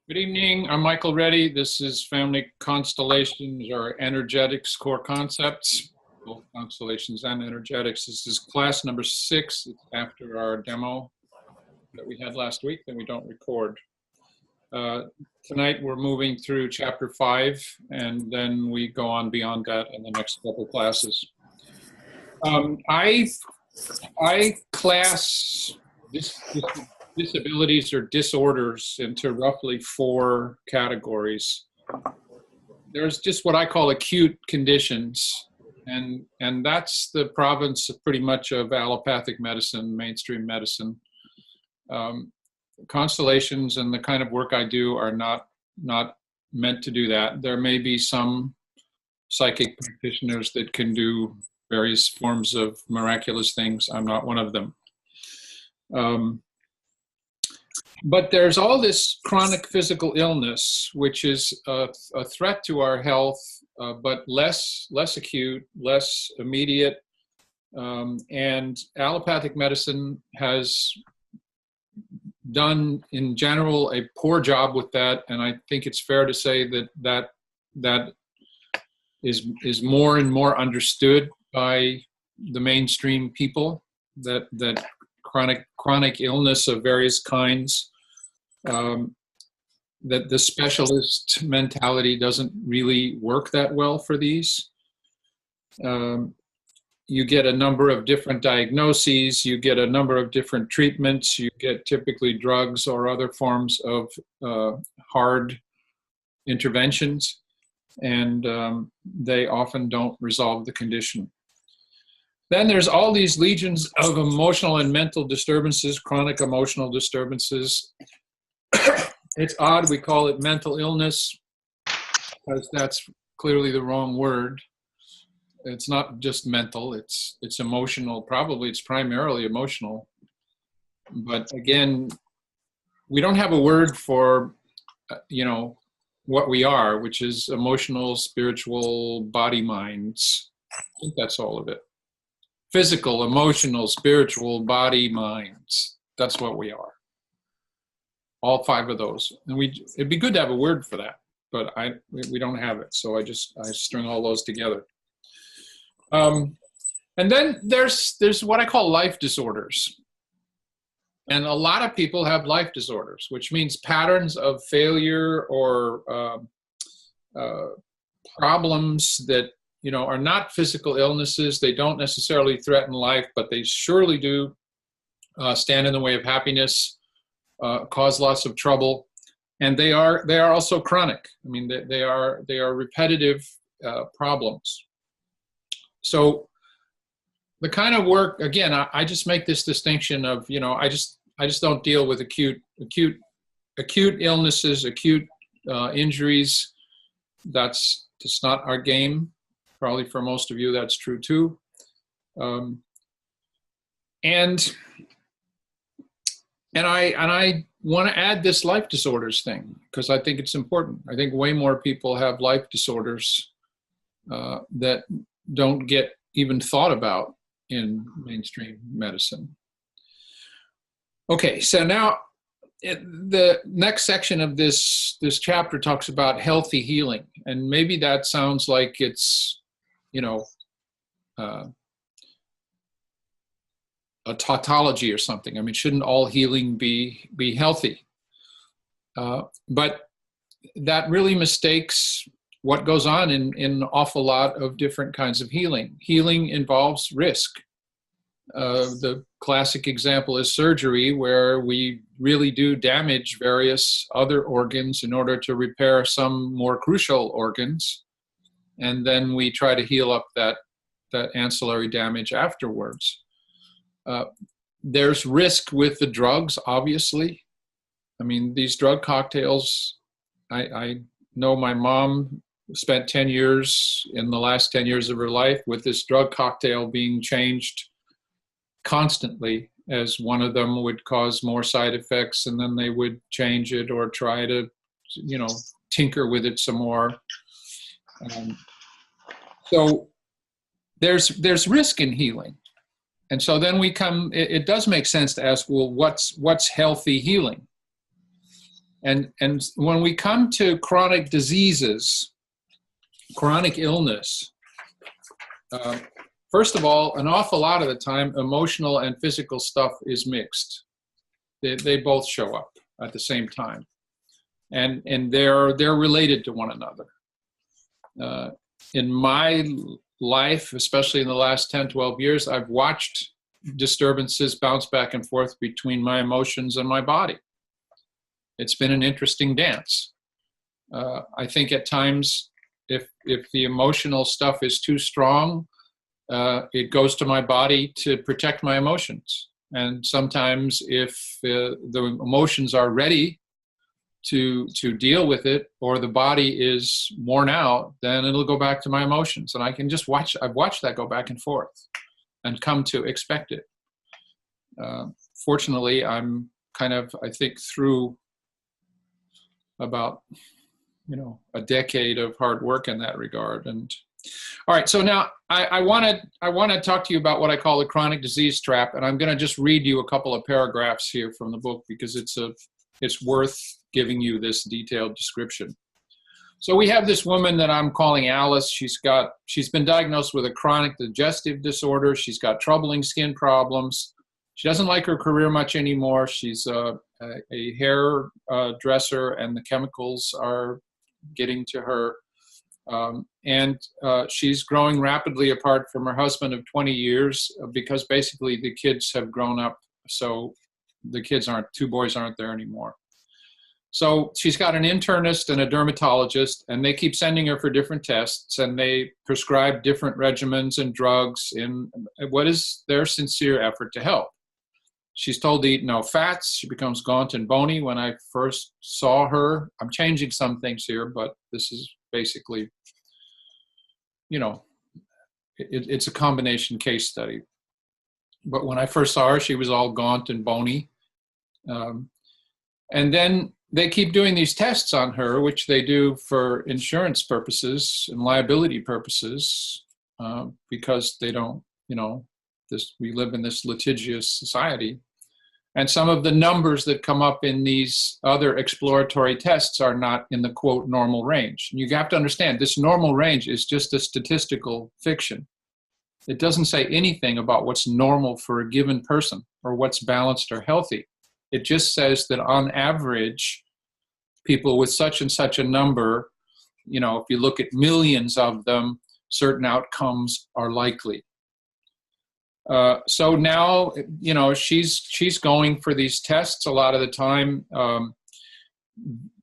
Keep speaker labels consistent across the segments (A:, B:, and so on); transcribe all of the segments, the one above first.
A: Good evening. I'm Michael Reddy. This is Family Constellations or Energetics Core Concepts, both constellations and energetics. This is class number 6. It's after our demo that we had last week that we don't record. Tonight we're moving through chapter 5, and then we go on beyond that in the next couple classes. I class disabilities or disorders into roughly 4 categories. There's just what I call acute conditions, and that's the province of pretty much of allopathic medicine, mainstream medicine. Constellations and the kind of work I do are not meant to do that. There may be some psychic practitioners that can do various forms of miraculous things. I'm not one of them. But there's all this chronic physical illness, which is a threat to our health, but less acute, less immediate. And allopathic medicine has done, in general, a poor job with that. And I think it's fair to say that is more and more understood by the mainstream people, that chronic illness of various kinds, that the specialist mentality doesn't really work that well for these. You get a number of different diagnoses, you get a number of different treatments, you get typically drugs or other forms of hard interventions, and they often don't resolve the condition. Then there's all these legions of emotional and mental disturbances, chronic emotional disturbances. It's odd we call it mental illness, because that's clearly the wrong word. It's not just mental, it's emotional. Probably it's primarily emotional. But again, we don't have a word for, what we are, which is emotional, spiritual, body, minds. I think that's all of it. Physical, emotional, spiritual, body, minds. That's what we are. All 5 of those. And it'd be good to have a word for that, but we don't have it. So I string all those together. And then there's what I call life disorders. And a lot of people have life disorders, which means patterns of failure or problems that are not physical illnesses. They don't necessarily threaten life, but they surely do stand in the way of happiness, cause lots of trouble, and they are also chronic. I mean, they are repetitive problems. So the kind of work, again, I just make this distinction of, I just don't deal with acute illnesses, acute injuries. That's just not our game. Probably for most of you, that's true too. And I want to add this life disorders thing, because I think it's important. I think way more people have life disorders that don't get even thought about in mainstream medicine. Okay, so now the next section of this chapter talks about healthy healing, and maybe that sounds like it's a tautology or something. I mean, shouldn't all healing be healthy? But that really mistakes what goes on in an awful lot of different kinds of healing. Healing involves risk. The classic example is surgery, where we really do damage various other organs in order to repair some more crucial organs. And then we try to heal up that ancillary damage afterwards. There's risk with the drugs, obviously. I mean, these drug cocktails, I know my mom spent 10 years in the last 10 years of her life with this drug cocktail being changed constantly, as one of them would cause more side effects, and then they would change it or try to, tinker with it some more. So there's risk in healing. And so then it does make sense to ask, well, what's healthy healing? And when we come to chronic diseases, chronic illness, first of all, an awful lot of the time, emotional and physical stuff is mixed. They both show up at the same time, and they're related to one another. In my life, especially in the last 10, 12 years, I've watched disturbances bounce back and forth between my emotions and my body. It's been an interesting dance. I think at times, if the emotional stuff is too strong, it goes to my body to protect my emotions. And sometimes if the emotions are ready to deal with it, or the body is worn out, then it'll go back to my emotions. And I can just I've watched that go back and forth and come to expect it. Fortunately, I'm kind of, I think, through about, a decade of hard work in that regard. And all right, so now I want to talk to you about what I call the chronic disease trap, and I'm going to just read you a couple of paragraphs here from the book because it's worth giving you this detailed description. So we have this woman that I'm calling Alice. She's been diagnosed with a chronic digestive disorder. She's got troubling skin problems. She doesn't like her career much anymore. She's a hair dresser, and the chemicals are getting to her. And she's growing rapidly apart from her husband of 20 years because basically the kids have grown up. So the kids two boys aren't there anymore. So she's got an internist and a dermatologist, and they keep sending her for different tests, and they prescribe different regimens and drugs in what is their sincere effort to help. She's told to eat no fats. She becomes gaunt and bony. When I first saw her, I'm changing some things here, but this is basically, it's a combination case study. But when I first saw her, she was all gaunt and bony. And then they keep doing these tests on her, which they do for insurance purposes and liability purposes, because they don't, we live in this litigious society. And some of the numbers that come up in these other exploratory tests are not in the, quote, normal range. And you have to understand, this normal range is just a statistical fiction. It doesn't say anything about what's normal for a given person or what's balanced or healthy. It just says that on average, people with such and such a number, if you look at millions of them, certain outcomes are likely. So now, she's going for these tests a lot of the time.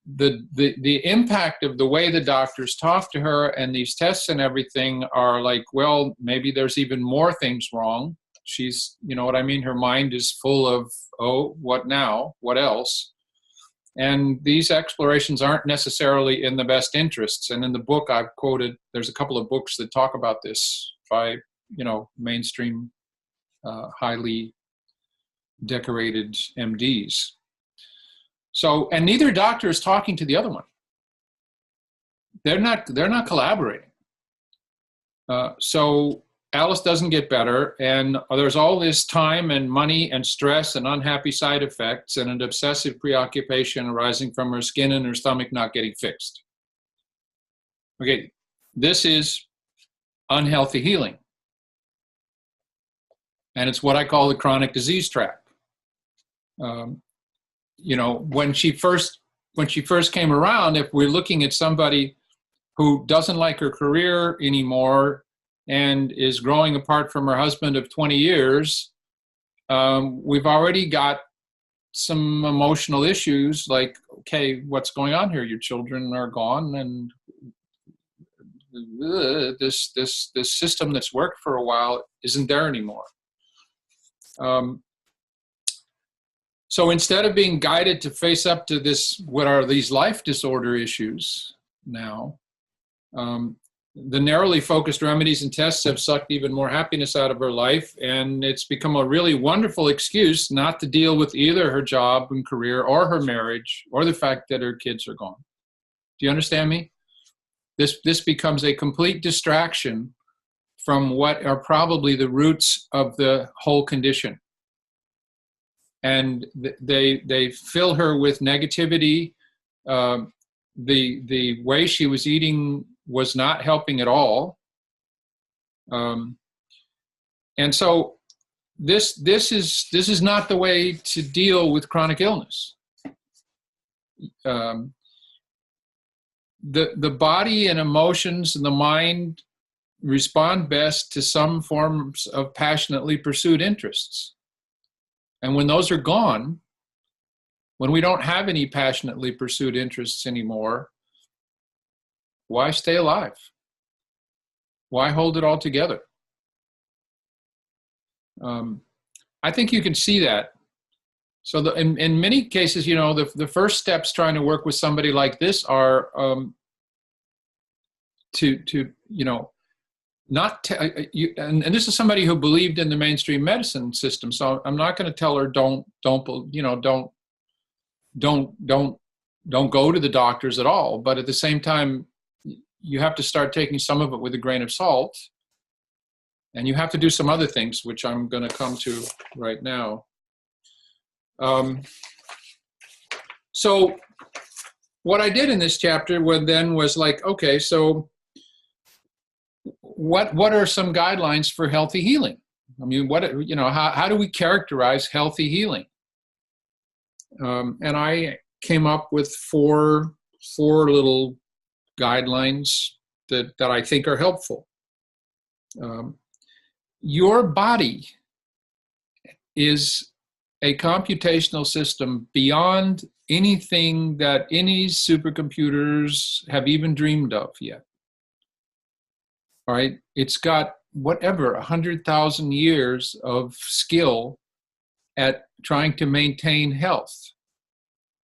A: The impact of the way the doctors talk to her and these tests and everything are like, well, maybe there's even more things wrong. She's, what I mean? Her mind is full of, oh, what now? What else? And these explorations aren't necessarily in the best interests. And in the book I've quoted, there's a couple of books that talk about this by, mainstream highly decorated MDs. So, and neither doctor is talking to the other one. They're not collaborating. So Alice doesn't get better, and there's all this time and money and stress and unhappy side effects and an obsessive preoccupation arising from her skin and her stomach not getting fixed. Okay, this is unhealthy healing. And it's what I call the chronic disease trap. When she first came around, if we're looking at somebody who doesn't like her career anymore and is growing apart from her husband of 20 years, we've already got some emotional issues like, okay, what's going on here? Your children are gone, and this system that's worked for a while isn't there anymore. So instead of being guided to face up to this, what are these life disorder issues now, the narrowly focused remedies and tests have sucked even more happiness out of her life, and it's become a really wonderful excuse not to deal with either her job and career or her marriage or the fact that her kids are gone. Do you understand me? This becomes a complete distraction from what are probably the roots of the whole condition. And they fill her with negativity The way she was eating was not helping at all. And so this is not the way to deal with chronic illness. The body and emotions and the mind respond best to some forms of passionately pursued interests. And when those are gone, when we don't have any passionately pursued interests anymore, why stay alive? Why hold it all together? I think you can see that. So in many cases, you know, the first steps trying to work with somebody like this are to you know, not and this is somebody who believed in the mainstream medicine system. So I'm not going to tell her don't go to the doctors at all. But at the same time, you have to start taking some of it with a grain of salt. And you have to do some other things, which I'm going to come to right now. So what I did in this chapter was like, okay, so what are some guidelines for healthy healing? I mean, how do we characterize healthy healing? And I came up with four little guidelines that I think are helpful. Your body is a computational system beyond anything that any supercomputers have even dreamed of yet. All right, it's got whatever 100,000 years of skill at trying to maintain health.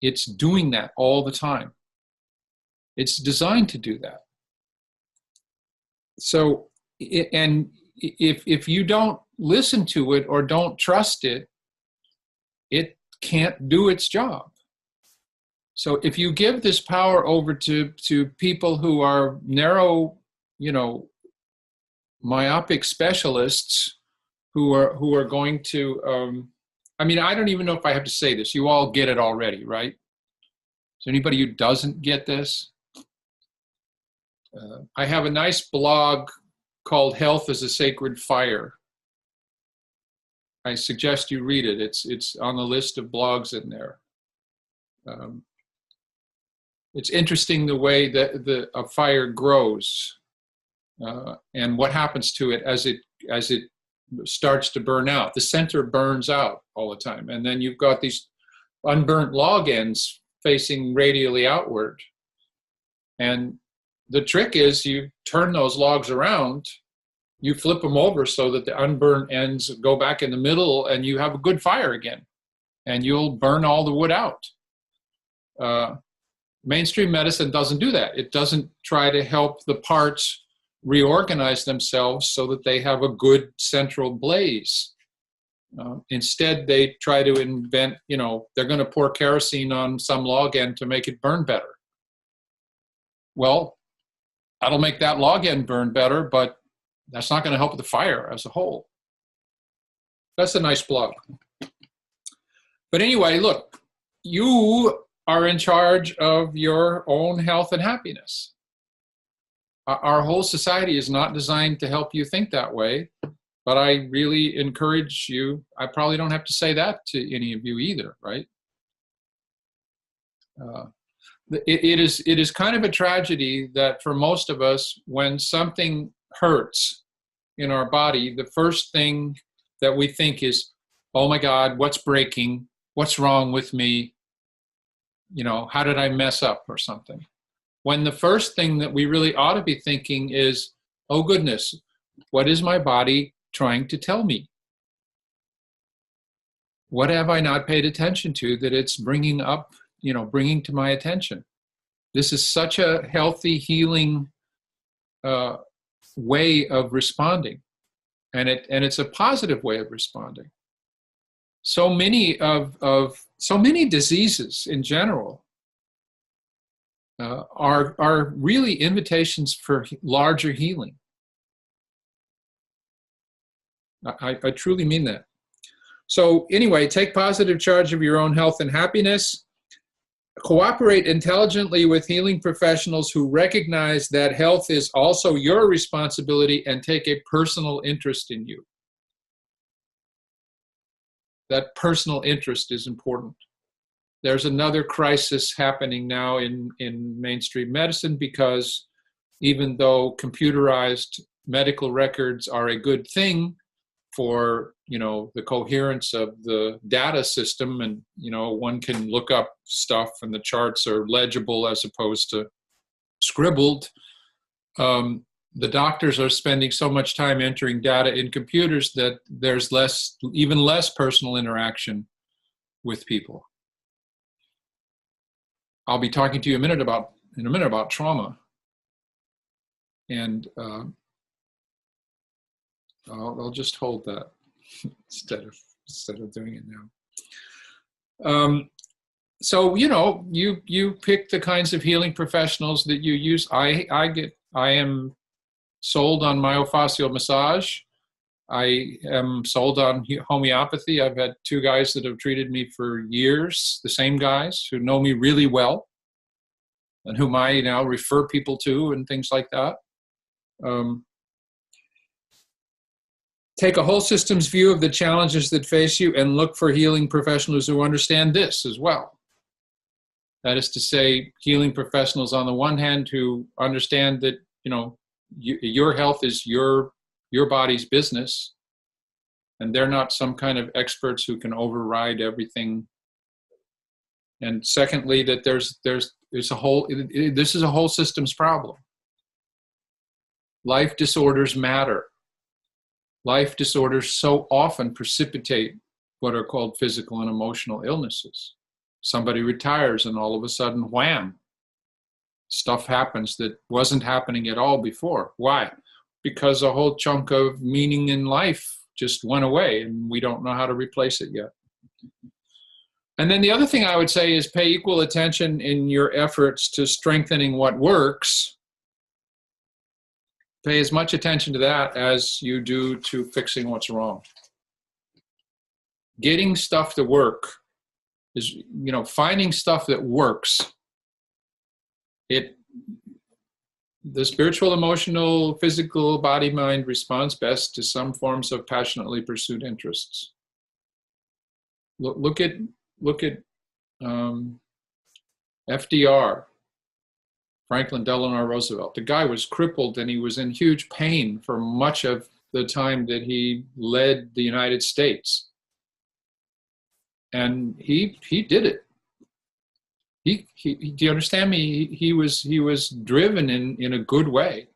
A: It's doing that all the time. It's designed to do that. So, and if you don't listen to it or don't trust it, it can't do its job. So if you give this power over to people who are narrow, myopic specialists who are going to, I mean, I don't even know if I have to say this. You all get it already, right? Is there anybody who doesn't get this? I have a nice blog called Health is a Sacred Fire. I suggest you read it. It's on the list of blogs in there. It's interesting the way that a fire grows and what happens to it as it starts to burn out. The center burns out all the time, and then you've got these unburnt log ends facing radially outward. And the trick is you turn those logs around, you flip them over so that the unburned ends go back in the middle, and you have a good fire again, and you'll burn all the wood out. Mainstream medicine doesn't do that. It doesn't try to help the parts reorganize themselves so that they have a good central blaze. Instead, they try to invent, they're going to pour kerosene on some log end to make it burn better. Well, that'll make that log end burn better, but that's not going to help the fire as a whole. That's a nice blog. But anyway, look, you are in charge of your own health and happiness. Our whole society is not designed to help you think that way, but I really encourage you. I probably don't have to say that to any of you either, right? It is kind of a tragedy that for most of us, when something hurts in our body, the first thing that we think is, oh my God, what's breaking? What's wrong with me? How did I mess up or something? When the first thing that we really ought to be thinking is, oh goodness, what is my body trying to tell me? What have I not paid attention to that it's bringing up, bringing to my attention? This is such a healthy, healing way of responding, and it's a positive way of responding. So many diseases in general are really invitations for larger healing. I truly mean that. So anyway, take positive charge of your own health and happiness. Cooperate intelligently with healing professionals who recognize that health is also your responsibility and take a personal interest in you. That personal interest is important. There's another crisis happening now in mainstream medicine, because even though computerized medical records are a good thing for, the coherence of the data system, and, one can look up stuff and the charts are legible as opposed to scribbled, the doctors are spending so much time entering data in computers that there's even less personal interaction with people. I'll be talking to you in a minute about trauma, and I'll just hold that instead of doing it now. So you pick the kinds of healing professionals that you use. I am sold on myofascial massage. I am sold on homeopathy. I've had 2 guys that have treated me for years, the same guys who know me really well and whom I now refer people to and things like that. Take a whole systems view of the challenges that face you and look for healing professionals who understand this as well. That is to say, healing professionals on the one hand who understand that, your health is your body's business, and they're not some kind of experts who can override everything. And secondly, that this is a whole systems problem. Life disorders matter. Life disorders so often precipitate what are called physical and emotional illnesses. Somebody retires and all of a sudden, wham, stuff happens that wasn't happening at all before. Why? Because a whole chunk of meaning in life just went away and we don't know how to replace it yet. And then the other thing I would say is pay equal attention in your efforts to strengthening what works. Pay as much attention to that as you do to fixing what's wrong. Getting stuff to work is, finding stuff that works. The spiritual, emotional, physical, body, mind responds best to some forms of passionately pursued interests. Look at FDR, Franklin Delano Roosevelt. The guy was crippled and he was in huge pain for much of the time that he led the United States. And he did it. Do you understand me? He was driven in a good way,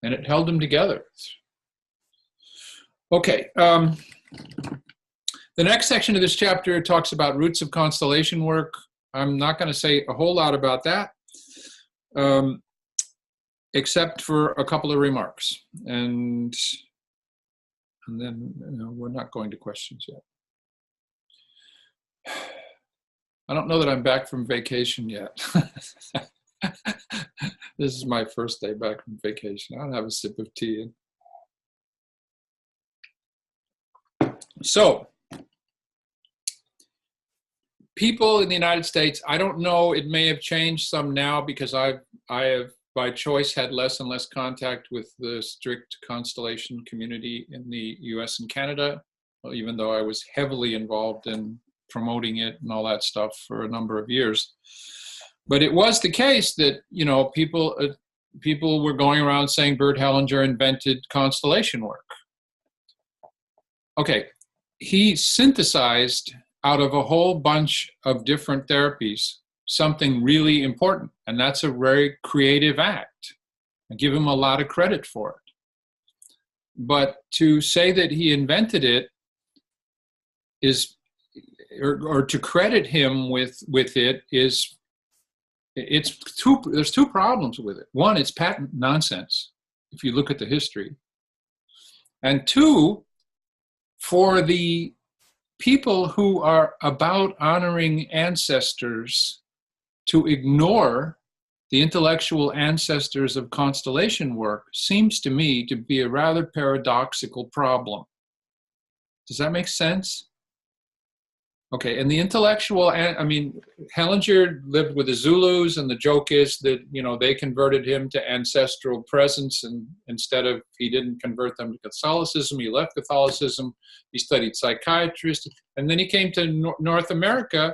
A: and it held him together. Okay. The next section of this chapter talks about roots of constellation work. I'm not going to say a whole lot about that, except for a couple of remarks, and then we're not going to questions yet. I don't know that I'm back from vacation yet. This is my first day back from vacation. I'll have a sip of tea. So, people in the United States, I don't know, it may have changed some now because I have by choice had less and less contact with the strict constellation community in the US and Canada, even though I was heavily involved in promoting it and all that stuff for a number of years. But it was the case that, people were going around saying Bert Hellinger invented constellation work. Okay, he synthesized out of a whole bunch of different therapies something really important, and that's a very creative act. I give him a lot of credit for it. But to say that he invented it is, or to credit him with it is, there's 2 problems with it. One, it's patent nonsense, if you look at the history. And 2, for the people who are about honoring ancestors to ignore the intellectual ancestors of constellation work seems to me to be a rather paradoxical problem. Does that make sense? Okay, and the intellectual, I mean, Hellinger lived with the Zulus, and the joke is that, you know, they converted him to ancestral presence, and instead of, he didn't convert them to Catholicism, he left Catholicism, he studied psychiatry, and then he came to North America,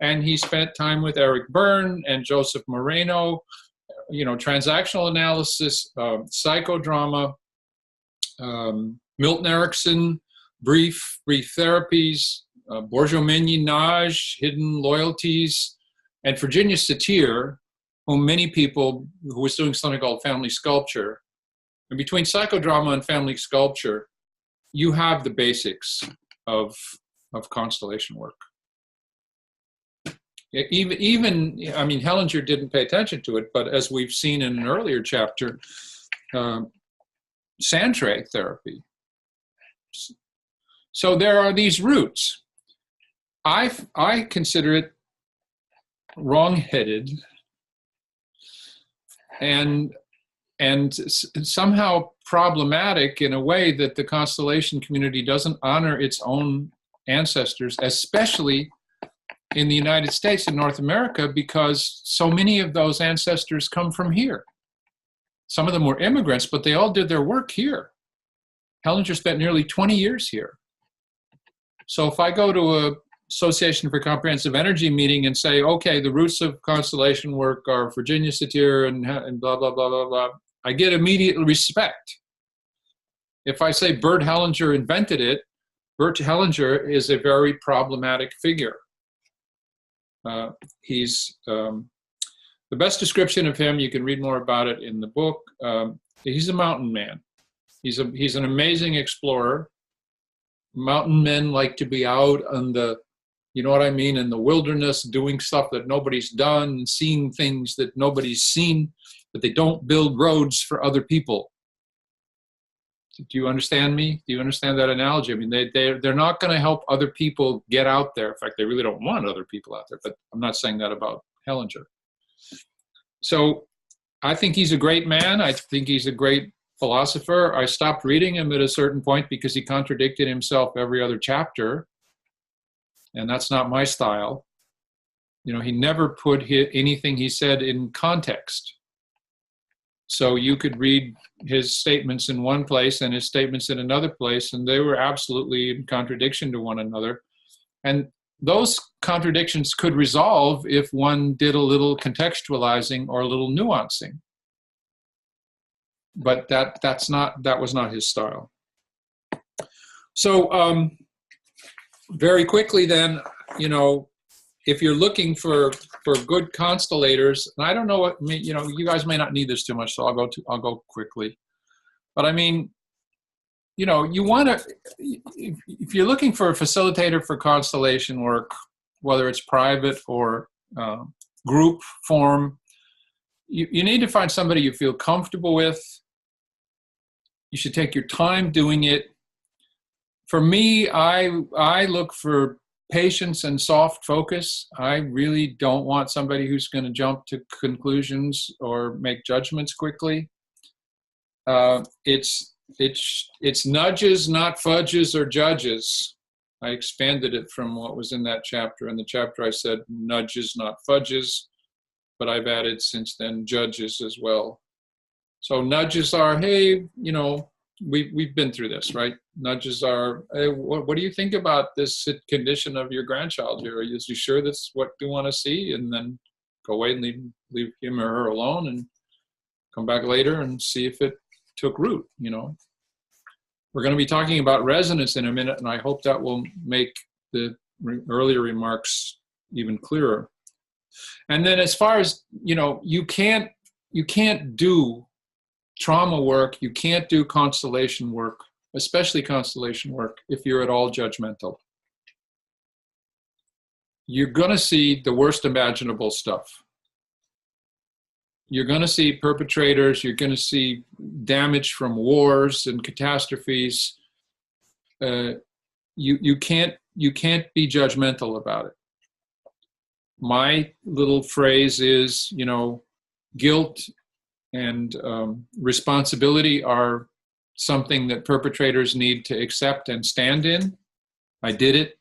A: and he spent time with Eric Berne and Joseph Moreno, you know, transactional analysis, psychodrama, Milton Erickson, brief therapies, bourgeois-ménage, hidden loyalties, and Virginia Satir, whom many people, who was doing something called family sculpture. And between psychodrama and family sculpture, you have the basics of constellation work. Even, I mean, Hellinger didn't pay attention to it, but as we've seen in an earlier chapter, Santre therapy. So there are these roots. I consider it wrong-headed and somehow problematic in a way that the constellation community doesn't honor its own ancestors, especially in the United States and North America, because so many of those ancestors come from here. Some of them were immigrants, but they all did their work here. Hellinger spent nearly 20 years here. So if I go to a Association for Comprehensive Energy meeting and say, okay, the roots of constellation work are Virginia Satir and blah, blah, blah, blah, blah, I get immediate respect. If I say Bert Hellinger invented it, Bert Hellinger is a very problematic figure. He's the best description of him, you can read more about it in the book. He's a mountain man. He's an amazing explorer. Mountain men like to be out on the, you know what I mean, in the wilderness, doing stuff that nobody's done, seeing things that nobody's seen, but they don't build roads for other people. Do you understand me? Do you understand that analogy? I mean, they're not going to help other people get out there. In fact, they really don't want other people out there, but I'm not saying that about Hellinger. So I think he's a great man. I think he's a great philosopher. I stopped reading him at a certain point because he contradicted himself every other chapter. And that's not my style. You know, he never put anything he said in context. So you could read his statements in one place and his statements in another place, and they were absolutely in contradiction to one another. And those contradictions could resolve if one did a little contextualizing or a little nuancing. But that was not his style. So very quickly then, you know, if you're looking for good constellators, and I don't know what, you know, you guys may not need this too much, so I'll go quickly. But I mean, you know, you want to, if you're looking for a facilitator for constellation work, whether it's private or group form, you need to find somebody you feel comfortable with. You should take your time doing it. For me, I look for patience and soft focus. I really don't want somebody who's going to jump to conclusions or make judgments quickly. It's nudges, not fudges or judges. I expanded it from what was in that chapter. In the chapter I said nudges, not fudges, but I've added since then judges as well. So nudges are, hey, you know, we've been through this, right? Nudges are, hey, what do you think about this condition of your grandchild here? Are you sure that's what you want to see? And then go away and leave him or her alone and come back later and see if it took root, you know. We're going to be talking about resonance in a minute, and I hope that will make the earlier remarks even clearer. And then as far as, you know, you can't do trauma work, you can't do constellation work, especially constellation work, if you're at all judgmental. You're going to see the worst imaginable stuff. You're going to see perpetrators, you're going to see damage from wars and catastrophes. You can't be judgmental about it. My little phrase is, you know, guilt and responsibility are something that perpetrators need to accept and stand in. I did it.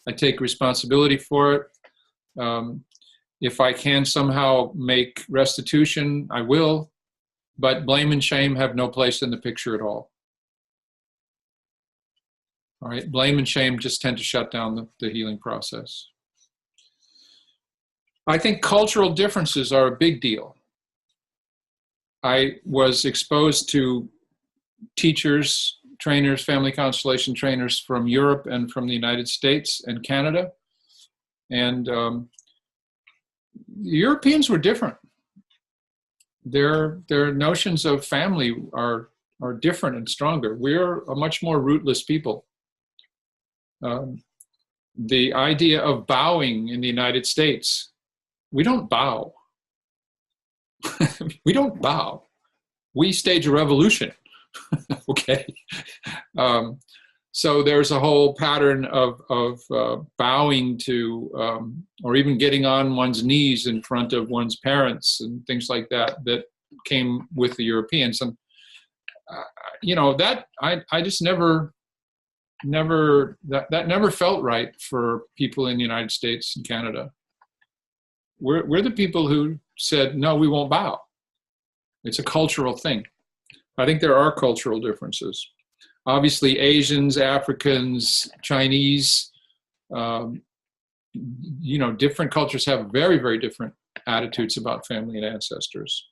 A: I take responsibility for it. If I can somehow make restitution, I will, but blame and shame have no place in the picture at all. All right, blame and shame just tend to shut down the healing process. I think cultural differences are a big deal. I was exposed to teachers, trainers, family constellation trainers from Europe and from the United States and Canada. And the Europeans were different. Their notions of family are different and stronger. We're a much more rootless people. The idea of bowing in the United States, we don't bow. We don't bow. We stage a revolution. Okay. So there's a whole pattern of bowing to, or even getting on one's knees in front of one's parents and things like that, that came with the Europeans. And, that I just never, that never felt right for people in the United States and Canada. We're the people who said, no, we won't bow. It's a cultural thing. I think there are cultural differences. Obviously, Asians, Africans, Chinese, different cultures have very, very different attitudes about family and ancestors.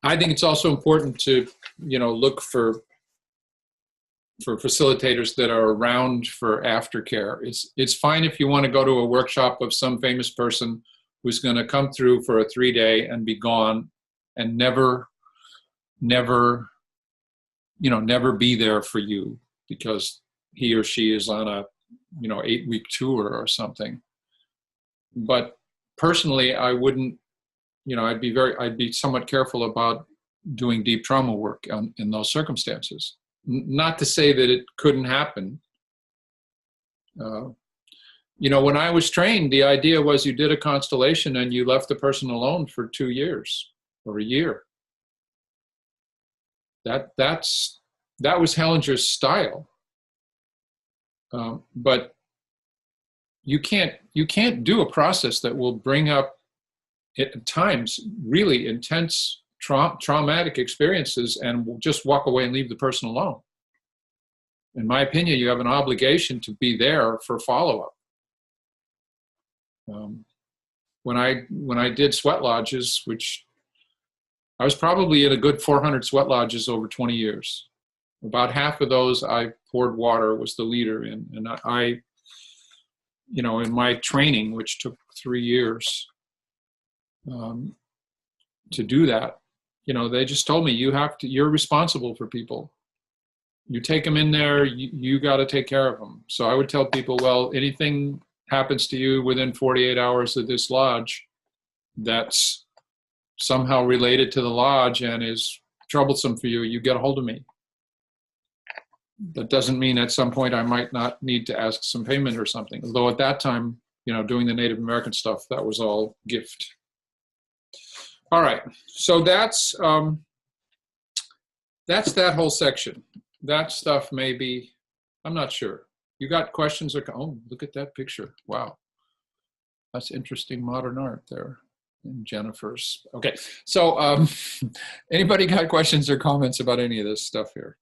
A: I think it's also important to, look for facilitators that are around for aftercare. It's fine if you want to go to a workshop of some famous person who's going to come through for a 3-day and be gone and never be there for you because he or she is on a 8-week tour or something. But personally, I wouldn't, I'd be somewhat careful about doing deep trauma work in those circumstances. Not to say that it couldn't happen. When I was trained, the idea was you did a constellation and you left the person alone for 2 years or a year. That was Hellinger's style. But you can't do a process that will bring up at times really intense traumatic experiences and will just walk away and leave the person alone. In my opinion, you have an obligation to be there for follow-up. When I did sweat lodges, which I was probably in a good 400 sweat lodges over 20 years. About half of those I poured water, was the leader in. And I in my training, which took 3 years to do that, they just told me, you're responsible for people. You take them in there, you got to take care of them. So I would tell people, well, anything happens to you within 48 hours of this lodge that's somehow related to the lodge and is troublesome for you, you get a hold of me. That doesn't mean at some point I might not need to ask some payment or something. Although at that time, doing the Native American stuff, that was all gift. All right, so that's that whole section. That stuff maybe, I'm not sure. You got questions? Oh, look at that picture. Wow. That's interesting modern art there. And Jennifer's. Okay, so anybody got questions or comments about any of this stuff here?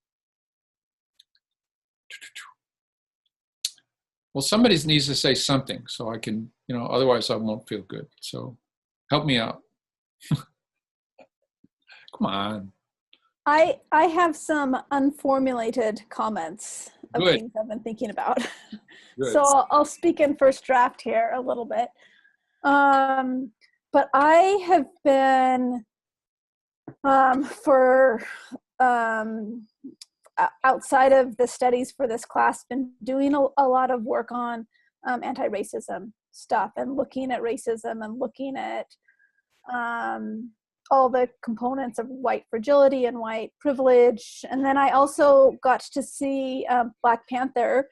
A: Well, somebody needs to say something so I can, otherwise I won't feel good. So help me out. Come on.
B: I have some unformulated comments of
A: Good.
B: things I've been thinking about.
A: Good.
B: So I'll speak in first draft here a little bit. But I have been, outside of the studies for this class, been doing a lot of work on anti-racism stuff and looking at racism and looking at all the components of white fragility and white privilege. And then I also got to see Black Panther,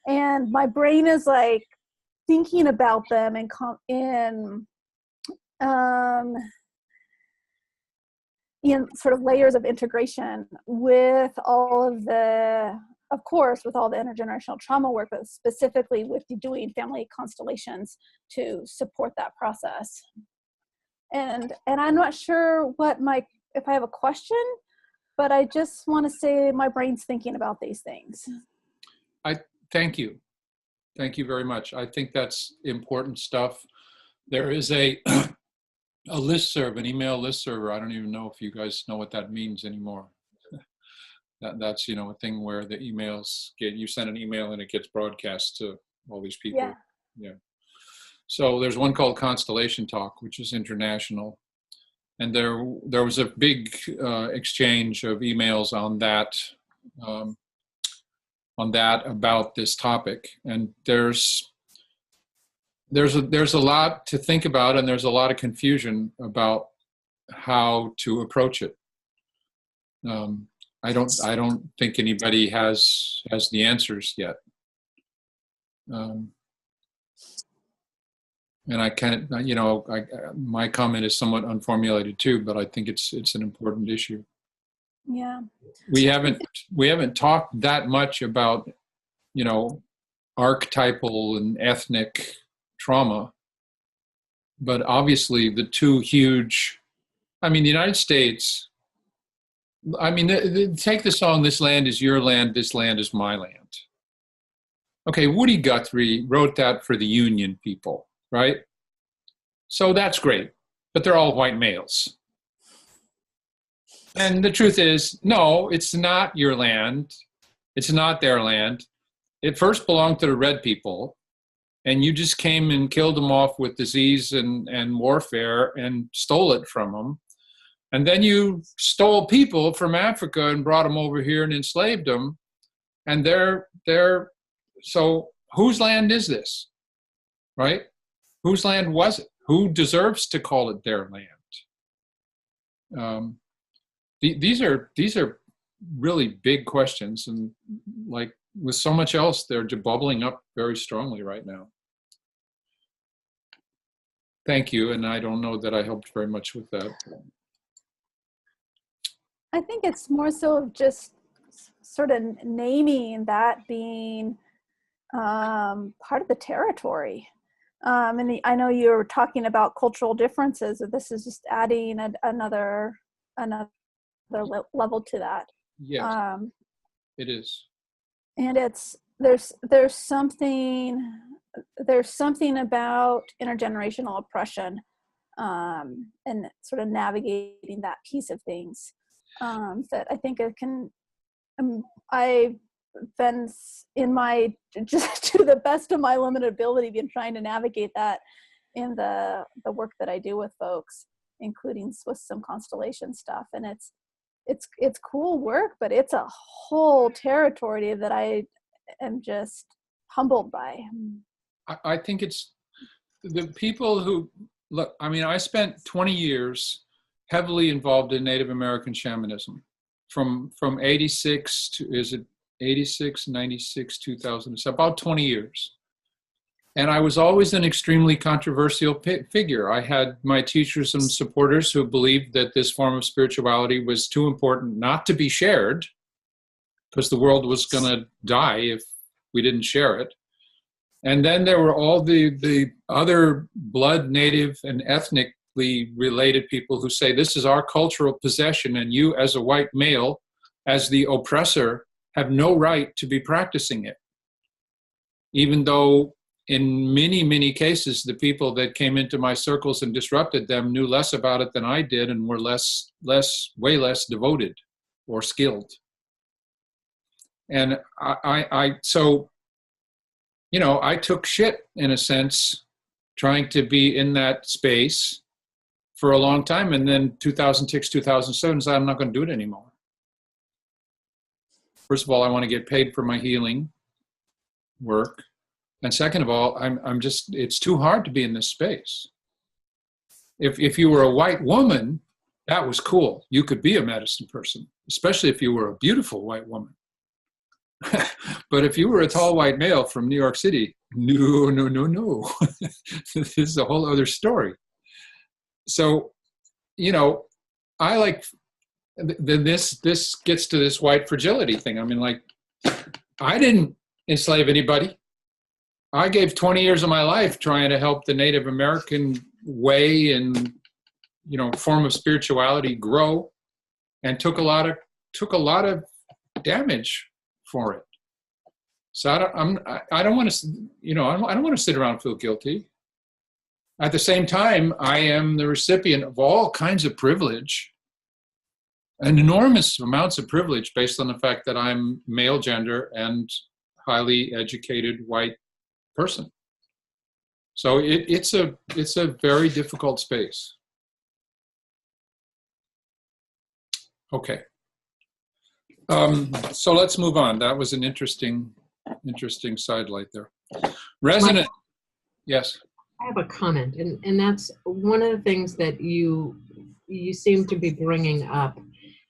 B: and my brain is like thinking about them in sort of layers of integration with all of the of course, with all the intergenerational trauma work, but specifically with doing family constellations to support that process. And I'm not sure if I have a question, but I just want to say my brain's thinking about these things.
A: Thank you. Thank you very much. I think that's important stuff. There is a listserv, an email listserv. I don't even know if you guys know what that means anymore. That's, a thing where the emails you send an email and it gets broadcast to all these people. Yeah. So there's one called Constellation Talk, which is international. And there was a big exchange of emails on that about this topic. And there's a lot to think about, and there's a lot of confusion about how to approach it. I don't think anybody has the answers yet. And I can't, my comment is somewhat unformulated too, but I think it's an important issue.
B: Yeah.
A: We haven't talked that much about, archetypal and ethnic trauma, but obviously the two huge, the United States, take the song, "This Land Is Your Land, This Land Is My Land." Okay, Woody Guthrie wrote that for the Union people, right? So that's great, but they're all white males. And the truth is, no, it's not your land. It's not their land. It first belonged to the red people, and you just came and killed them off with disease and warfare and stole it from them. And then you stole people from Africa and brought them over here and enslaved them. And so whose land is this, right? Whose land was it? Who deserves to call it their land? These are really big questions, and like with so much else, they're bubbling up very strongly right now. Thank you, and I don't know that I helped very much with that.
B: I think it's more so just sort of naming that being part of the territory. And I know you're talking about cultural differences, and this is just adding another level to that.
A: Yes, it is.
B: And there's something about intergenerational oppression and sort of navigating that piece of things that I think it can. I've been just to the best of my limited ability been trying to navigate that in the work that I do with folks, including with some constellation stuff. And it's cool work, but it's a whole territory that I am just humbled by.
A: I think it's the people who look. I spent 20 years heavily involved in Native American shamanism, from 86 to 86, 96, 2000. It's about 20 years. And I was always an extremely controversial figure. I had my teachers and supporters who believed that this form of spirituality was too important not to be shared, because the world was going to die if we didn't share it. And then there were all the other blood, native, and ethnically related people who say, this is our cultural possession, and you as a white male, as the oppressor, have no right to be practicing it. Even though in many, many cases, the people that came into my circles and disrupted them knew less about it than I did and were way less devoted or skilled. And so, I took shit, in a sense, trying to be in that space for a long time. And then 2006, 2007, said, I'm not going to do it anymore. First of all, I want to get paid for my healing work. And second of all, it's too hard to be in this space. If you were a white woman, that was cool. You could be a medicine person, especially if you were a beautiful white woman. But if you were a tall white male from New York City, no. This is a whole other story. So, I like this gets to this white fragility thing. I didn't enslave anybody. I gave 20 years of my life trying to help the Native American way and, form of spirituality grow, and took a lot of damage for it. So I don't want to, I don't want to sit around and feel guilty. At the same time, I am the recipient of all kinds of privilege, and enormous amounts of privilege based on the fact that I'm male gender and highly educated white person. So it's a very difficult space. Okay. So let's move on. That was an interesting sidelight there. Resonant. Yes.
C: I have a comment, and that's one of the things that you seem to be bringing up,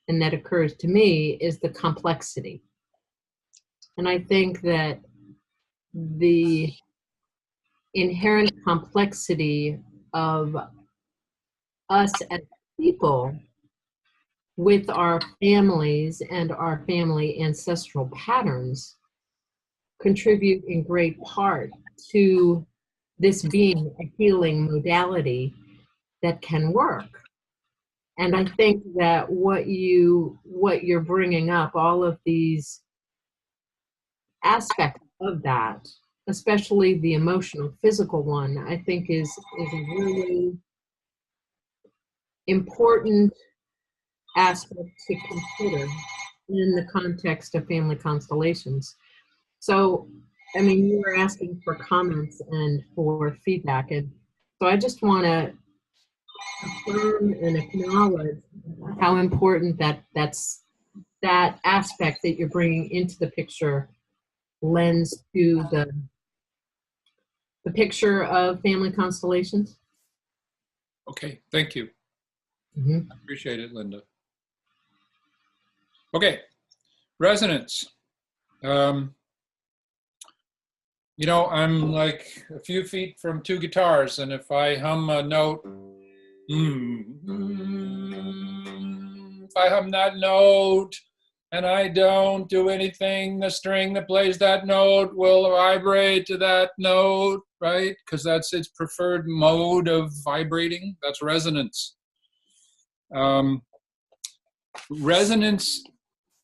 C: and that occurs to me, is the complexity. And I think that the inherent complexity of us as people with our families and our family ancestral patterns contribute in great part to this being a healing modality that can work. And I think that what you're bringing up, all of these aspects of that, especially the emotional, physical one, I think is a really important aspect to consider in the context of family constellations. So, I mean, you were asking for comments and for feedback, and so I just want to affirm and acknowledge how important that aspect that you're bringing into the picture lends to the picture of family constellations.
A: Okay, thank you.
C: Mm-hmm.
A: Appreciate it, Linda. Okay, resonance. I'm like a few feet from two guitars, and if I hum a note, if I hum that note and I don't do anything, the string that plays that note will vibrate to that note, right? Because that's its preferred mode of vibrating. That's resonance. Resonance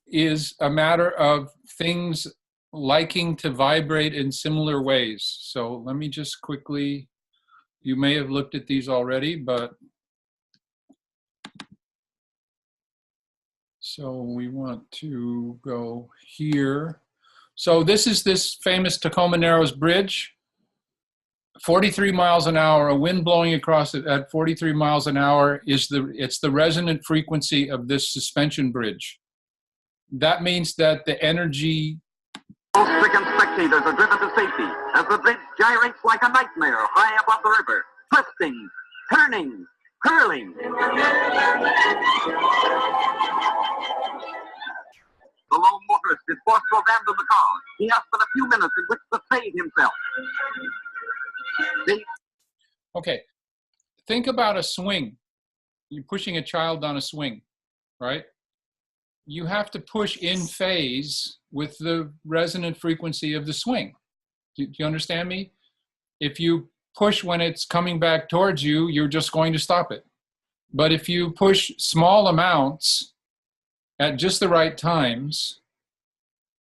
A: is a matter of things liking to vibrate in similar ways. So let me just quickly, you may have looked at these already, but so we want to go here. So this is this famous Tacoma Narrows Bridge, 43 miles an hour, a wind blowing across it at 43 miles an hour it's the resonant frequency of this suspension bridge. That means that the energy.
D: Stricken spectators are driven to safety as the bridge gyrates like a nightmare high above the river, twisting, turning, curling. The lone motorist is forced to abandon the car. He has but a few minutes in which to save himself.
A: Okay, think about a swing. You're pushing a child on a swing, right? You have to push in phase with the resonant frequency of the swing. Do you understand me? If you push when it's coming back towards you, you're just going to stop it. But if you push small amounts at just the right times,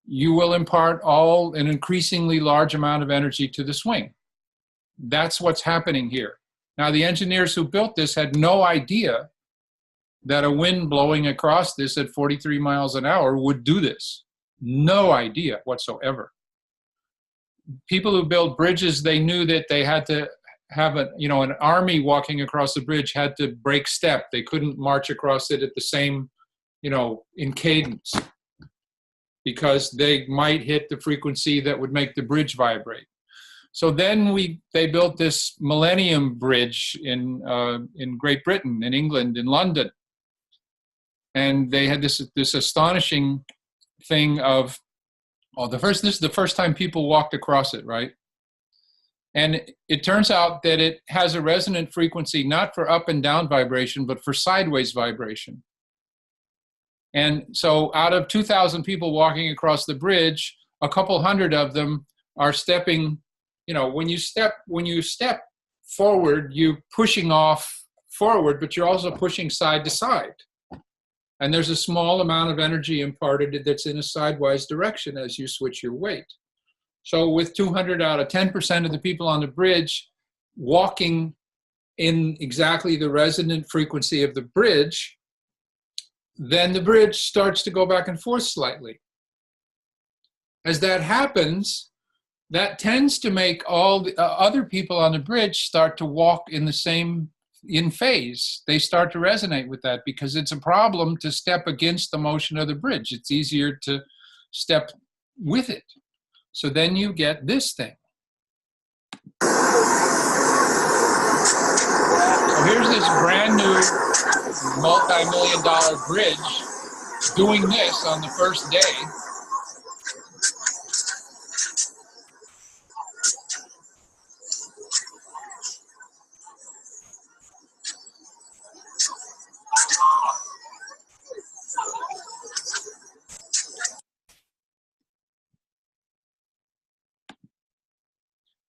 A: you will impart an increasingly large amount of energy to the swing. That's what's happening here. Now, the engineers who built this had no idea that a wind blowing across this at 43 miles an hour would do this. No idea whatsoever. People who built bridges, they knew that they had to have an army walking across the bridge had to break step. They couldn't march across it at the same, in cadence, because they might hit the frequency that would make the bridge vibrate. So then they built this Millennium Bridge in Great Britain, in England, in London. And they had this astonishing thing of, this is the first time people walked across it, right? And it turns out that it has a resonant frequency, not for up and down vibration, but for sideways vibration. And so out of 2,000 people walking across the bridge, a couple hundred of them are stepping, you know, when you step forward, you're pushing off forward, but you're also pushing side to side. And there's a small amount of energy imparted that's in a sidewise direction as you switch your weight. So with 200 out of 10% of the people on the bridge walking in exactly the resonant frequency of the bridge, then the bridge starts to go back and forth slightly. As that happens, that tends to make all the other people on the bridge start to walk in phase. They start to resonate with that because it's a problem to step against the motion of the bridge. It's easier to step with it. So then you get this thing. So here's this brand new multi-million-dollar bridge doing this on the first day.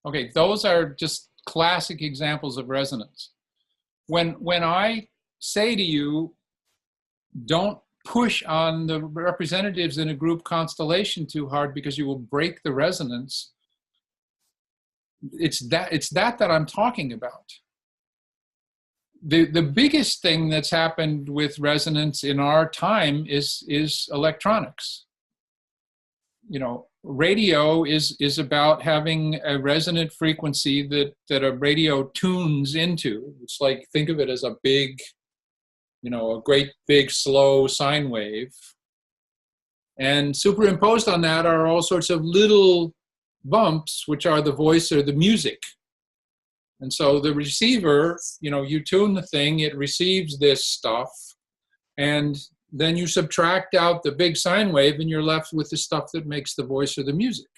A: Okay, those are just classic examples of resonance. When I say to you, don't push on the representatives in a group constellation too hard because you will break the resonance, it's that I'm talking about. The biggest thing that's happened with resonance in our time is electronics. You know, radio is about having a resonant frequency that a radio tunes into. It's like, think of it as a big, you know, a great big slow sine wave. And superimposed on that are all sorts of little bumps, which are the voice or the music. And so the receiver, you know, you tune the thing, it receives this stuff, and then you subtract out the big sine wave and you're left with the stuff that makes the voice or the music.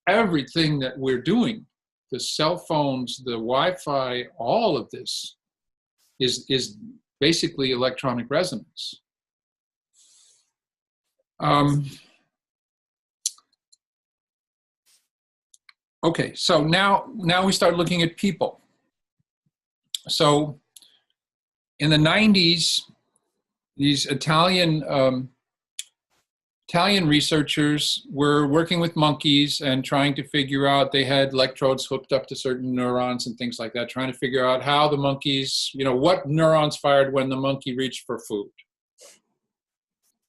A: Everything that we're doing, the cell phones, the Wi-Fi, all of this is basically electronic resonance. Okay, so now we start looking at people. So in the 90s, these Italian researchers were working with monkeys and trying to figure out, they had electrodes hooked up to certain neurons and things like that, trying to figure out how the monkeys, you know, what neurons fired when the monkey reached for food.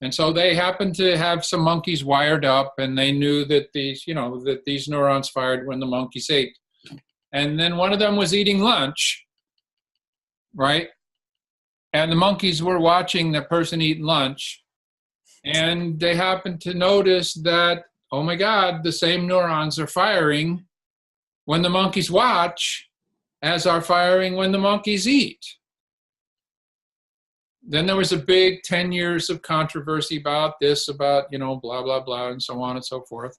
A: And so they happened to have some monkeys wired up, and they knew that these neurons fired when the monkeys ate. And then one of them was eating lunch, right? And the monkeys were watching the person eat lunch, and they happened to notice that, oh my God, the same neurons are firing when the monkeys watch as are firing when the monkeys eat. Then there was a big 10 years of controversy about this, about, you know, blah, blah, blah, and so on and so forth.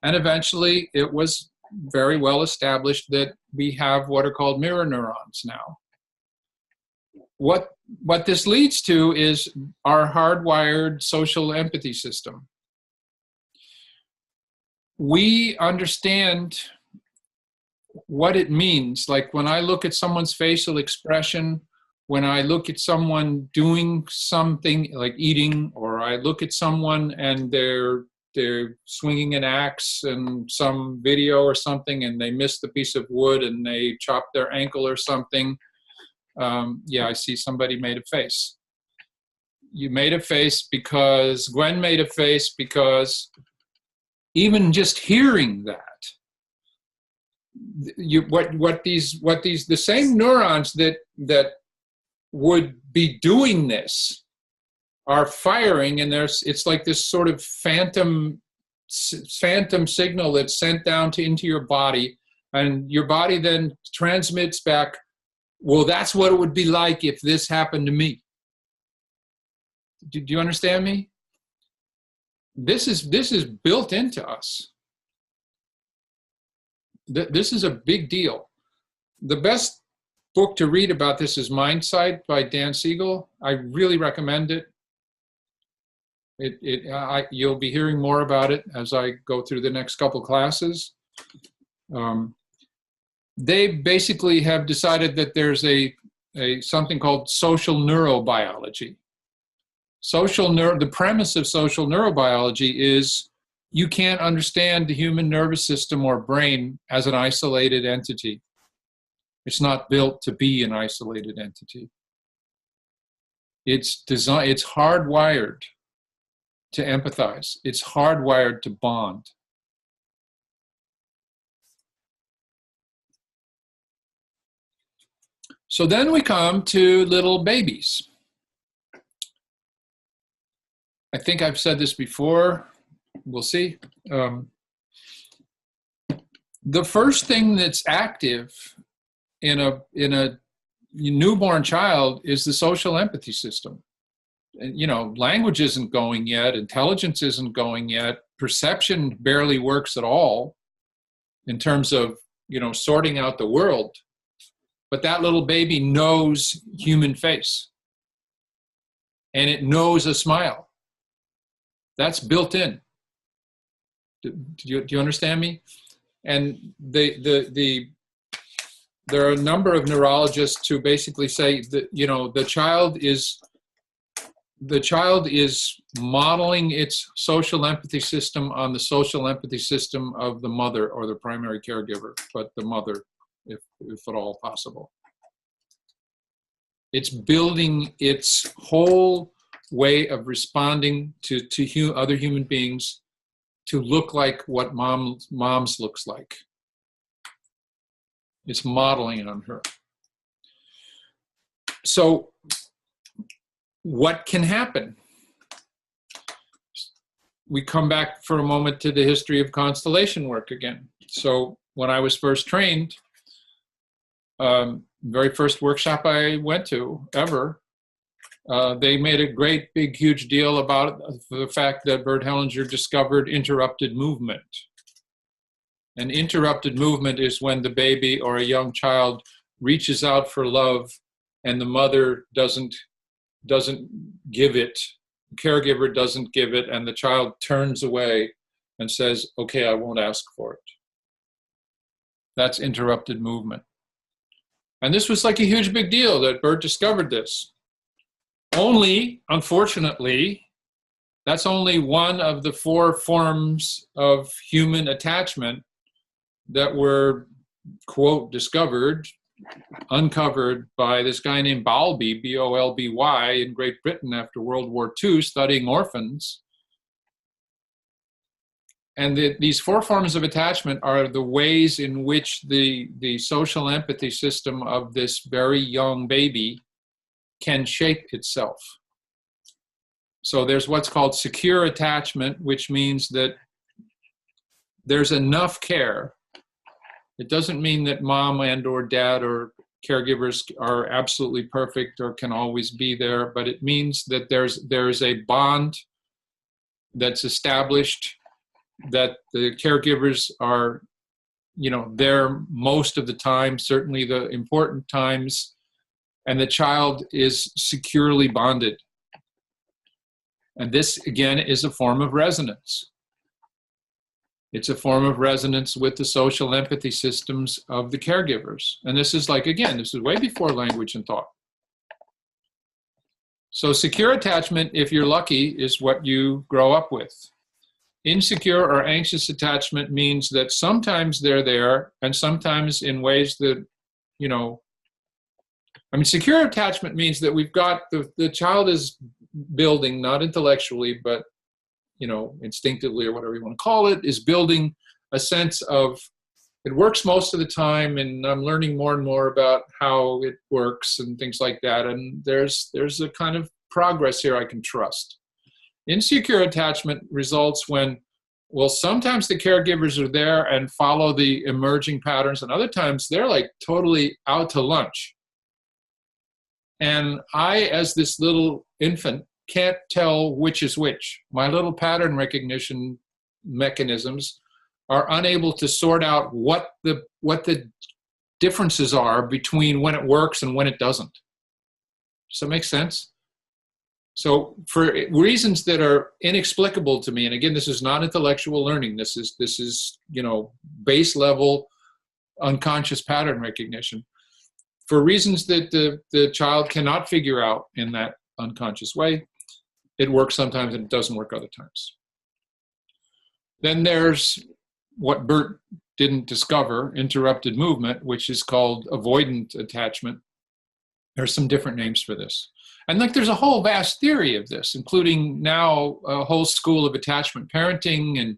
A: And eventually it was very well established that we have what are called mirror neurons now. What this leads to is our hardwired social empathy system. We understand what it means. Like when I look at someone's facial expression, when I look at someone doing something like eating, or I look at someone and they're swinging an axe in some video or something and they missed the piece of wood and they chopped their ankle or something, yeah, I see somebody made a face. You made a face because Gwen made a face, because even just hearing that, the same neurons that would be doing this are firing, and it's like this sort of phantom signal that's sent down into your body, and your body then transmits back, well, that's what it would be like if this happened to me. Do you understand me? This is built into us. This is a big deal. The best book to read about this is Mindsight by Dan Siegel. I really recommend it. You'll be hearing more about it as I go through the next couple classes. They basically have decided that there's something called social neurobiology. The premise of social neurobiology is you can't understand the human nervous system or brain as an isolated entity. It's not built to be an isolated entity. It's hardwired to empathize. It's hardwired to bond. So then we come to little babies. I think I've said this before. We'll see. The first thing that's active in a newborn child is the social empathy system. You know, language isn't going yet, intelligence isn't going yet, perception barely works at all in terms of, you know, sorting out the world. But that little baby knows human face, and it knows a smile. That's built in. Do you understand me? And there are a number of neurologists who basically say that, you know, the child is modeling its social empathy system on the social empathy system of the mother or the primary caregiver, but the mother, if at all possible. It's building its whole way of responding to other human beings to look like what mom's looks like. It's modeling it on her. So what can happen? We come back for a moment to the history of constellation work again. So when I was first trained, very first workshop I went to ever, they made a great, big, huge deal about the fact that Bert Hellinger discovered interrupted movement. And interrupted movement is when the baby or a young child reaches out for love and the mother doesn't give it, the caregiver doesn't give it, and the child turns away and says, okay, I won't ask for it. That's interrupted movement. And this was like a huge big deal that Bert discovered this. Only, unfortunately, that's only one of the 4 forms of human attachment that were, quote, discovered, uncovered by this guy named Bowlby, B-O-L-B-Y, in Great Britain after World War II, studying orphans. And these 4 forms of attachment are the ways in which the social empathy system of this very young baby can shape itself. So there's what's called secure attachment, which means that there's enough care. It doesn't mean that mom and or dad or caregivers are absolutely perfect or can always be there, but it means that there's a bond that's established, that the caregivers are, you know, there most of the time, certainly the important times, and the child is securely bonded. And this, again, is a form of resonance. It's a form of resonance with the social empathy systems of the caregivers. And this is like, again, this is way before language and thought. So secure attachment, if you're lucky, is what you grow up with. Insecure or anxious attachment means that sometimes they're there and sometimes in ways that, you know, I mean, secure attachment means that we've got the child is building, not intellectually, but, you know, instinctively or whatever you want to call it, is building a sense of, it works most of the time, and I'm learning more and more about how it works and things like that. And there's a kind of progress here I can trust. Insecure attachment results when, well, sometimes the caregivers are there and follow the emerging patterns, and other times they're like totally out to lunch. And I, as this little infant, can't tell which is which. My little pattern recognition mechanisms are unable to sort out what the differences are between when it works and when it doesn't. Does that make sense? So for reasons that are inexplicable to me, and again, this is not intellectual learning. This is base level unconscious pattern recognition. For reasons that the child cannot figure out in that unconscious way, it works sometimes and it doesn't work other times. Then there's what Bert didn't discover, interrupted movement, which is called avoidant attachment. There's some different names for this. And there's a whole vast theory of this, including now a whole school of attachment parenting and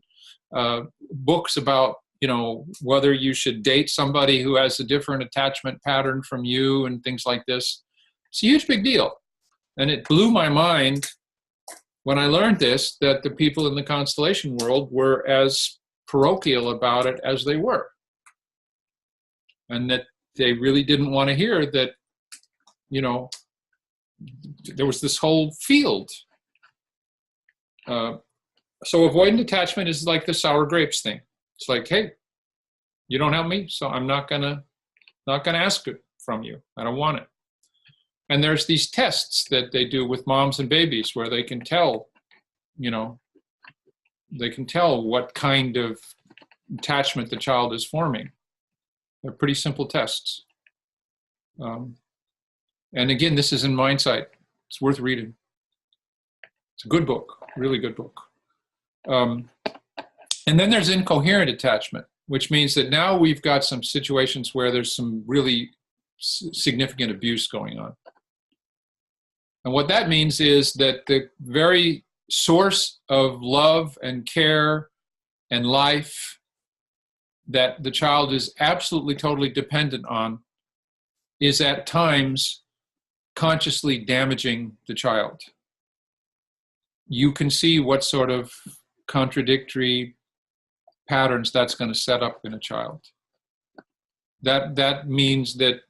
A: books about, whether you should date somebody who has a different attachment pattern from you and things like this. It's a huge big deal. And it blew my mind when I learned this, that the people in the constellation world were as parochial about it as they were. And that they really didn't want to hear that, there was this whole field. So avoidant attachment is like the sour grapes thing. It's like, hey, you don't help me, so I'm not gonna ask it from you. I don't want it. And there's these tests that they do with moms and babies where they can tell, what kind of attachment the child is forming. They're pretty simple tests. And again, this is in Mindsight. It's worth reading. It's a good book, really good book. And then there's incoherent attachment, which means that now we've got some situations where there's some really significant abuse going on. And what that means is that the very source of love and care and life that the child is absolutely, totally dependent on is at times consciously damaging the child. You can see what sort of contradictory patterns that's going to set up in a child. That means that,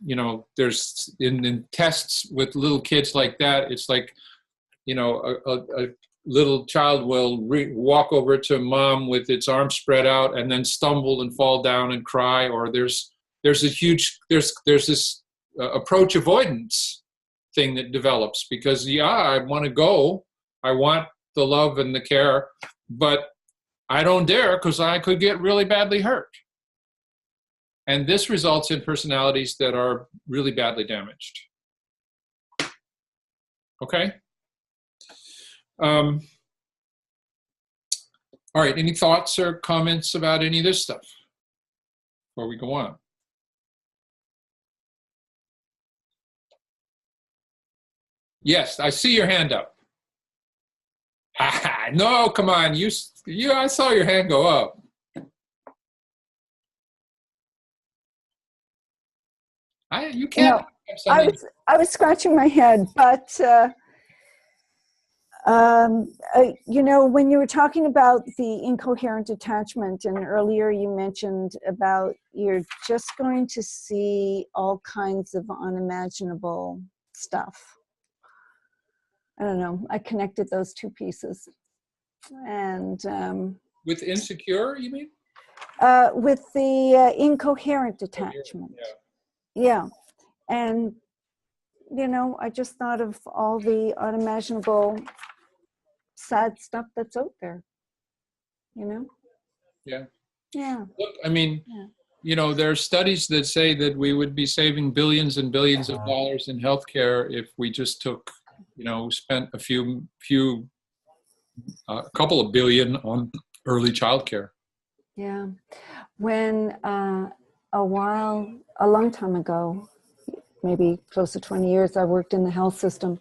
A: there's in tests with little kids like that, it's like, a little child will walk over to mom with its arms spread out and then stumble and fall down and cry, or there's this approach avoidance thing that develops because, I want to go, I want the love and the care, but I don't dare because I could get really badly hurt. And this results in personalities that are really badly damaged. Okay? All right, any thoughts or comments about any of this stuff before we go on? Yes, I see your hand up. No, come on, I saw your hand go up. You can't.
E: I was scratching my head, but when you were talking about the incoherent attachment, and earlier you mentioned about you're just going to see all kinds of unimaginable stuff. I don't know. I connected those two pieces, and
A: with insecure, you mean?
E: With the incoherent attachment. Yeah. And, I just thought of all the unimaginable sad stuff that's out there,
A: Yeah.
E: Yeah.
A: Look, I mean, there are studies that say that we would be saving billions and billions of dollars in healthcare if we just took, spent a couple of billion on early childcare.
E: Yeah. When a long time ago, maybe close to 20 years, I worked in the health system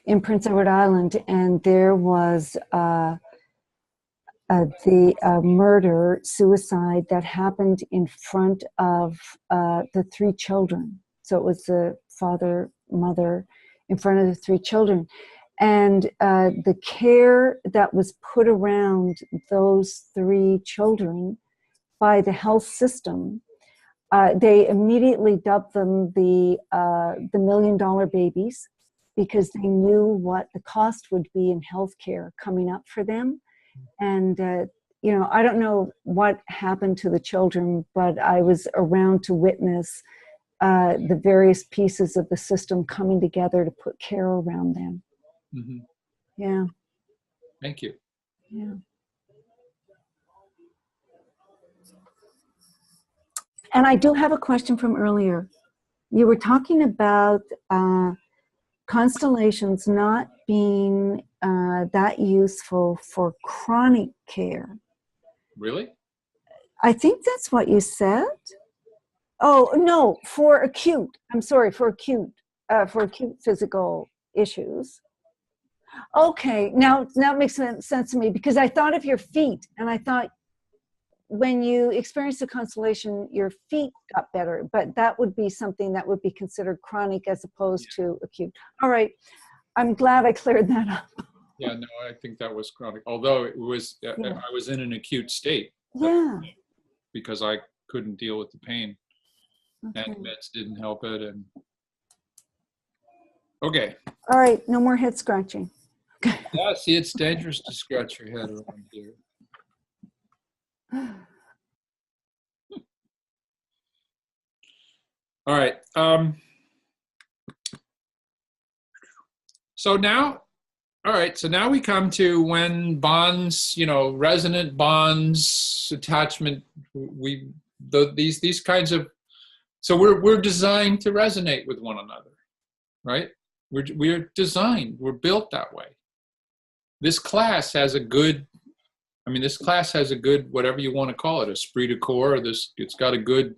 E: in Prince Edward Island, and there was suicide that happened in front of the three children. So it was the father, mother, in front of the three children. And the care that was put around those three children by the health system, they immediately dubbed them the $1 million babies, because they knew what the cost would be in healthcare coming up for them. And, I don't know what happened to the children, but I was around to witness the various pieces of the system coming together to put care around them.
A: Mm-hmm.
E: Yeah.
A: Thank you.
E: Yeah. And I do have a question from earlier. You were talking about constellations not being that useful for chronic care.
A: Really?
E: I think that's what you said. Oh, no, for acute. I'm sorry, for acute physical issues. Okay, now it makes sense to me, because I thought of your feet, and I thought when you experienced the constellation, your feet got better, but that would be something that would be considered chronic as opposed to acute. All right, I'm glad I cleared that up.
A: Yeah, no, I think that was chronic. Although it was,
E: Yeah.
A: I was in an acute state
E: Yeah.
A: because I couldn't deal with the pain,
E: Okay.
A: and meds didn't help it. And okay.
E: All right, no more head scratching.
A: Yeah, see, it's dangerous to scratch your head around here. All right. So now, all right. So now we come to when bonds, resonant bonds, attachment. These kinds of. So we're designed to resonate with one another, right? We're designed. We're built that way. This class has a good. This class has a good, whatever you want to call it, esprit de corps. It's got a good.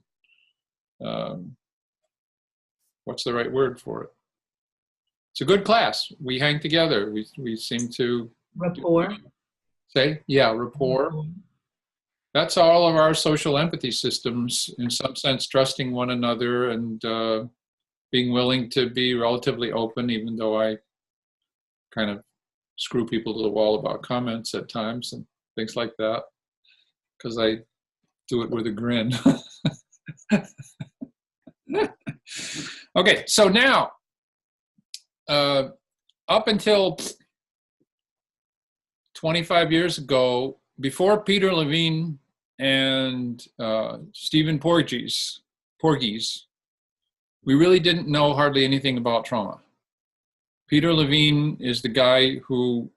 A: What's the right word for it? It's a good class. We hang together. We seem to
C: Rapport.
A: Rapport. That's all of our social empathy systems, in some sense, trusting one another and being willing to be relatively open, even though I kind of screw people to the wall about comments at times and things like that, because I do it with a grin. Okay, so now, up until 25 years ago, before Peter Levine and Stephen Porges, we really didn't know hardly anything about trauma. Peter Levine is the guy who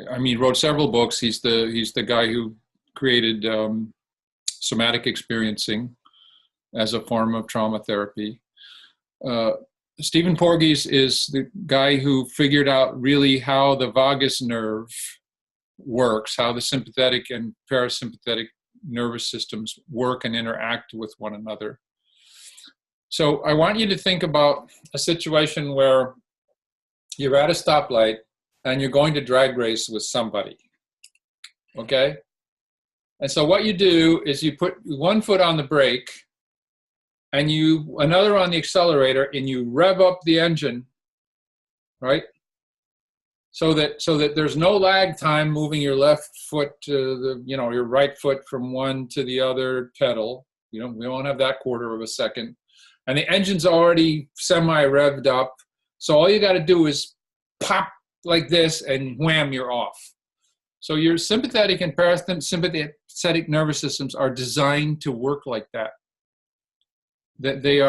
A: wrote several books. He's the guy who created somatic experiencing as a form of trauma therapy. Stephen Porges is the guy who figured out really how the vagus nerve works, how the sympathetic and parasympathetic nervous systems work and interact with one another. So I want you to think about a situation where you're at a stoplight and you're going to drag race with somebody, okay? And so what you do is you put one foot on the brake and another on the accelerator, and you rev up the engine, right? So that there's no lag time moving your left foot to your right foot from one to the other pedal. We don't have that quarter of a second. And the engine's already semi-revved up. So all you got to do is pop like this and wham, you're off. So your sympathetic and parasympathetic nervous systems are designed to work like that. That they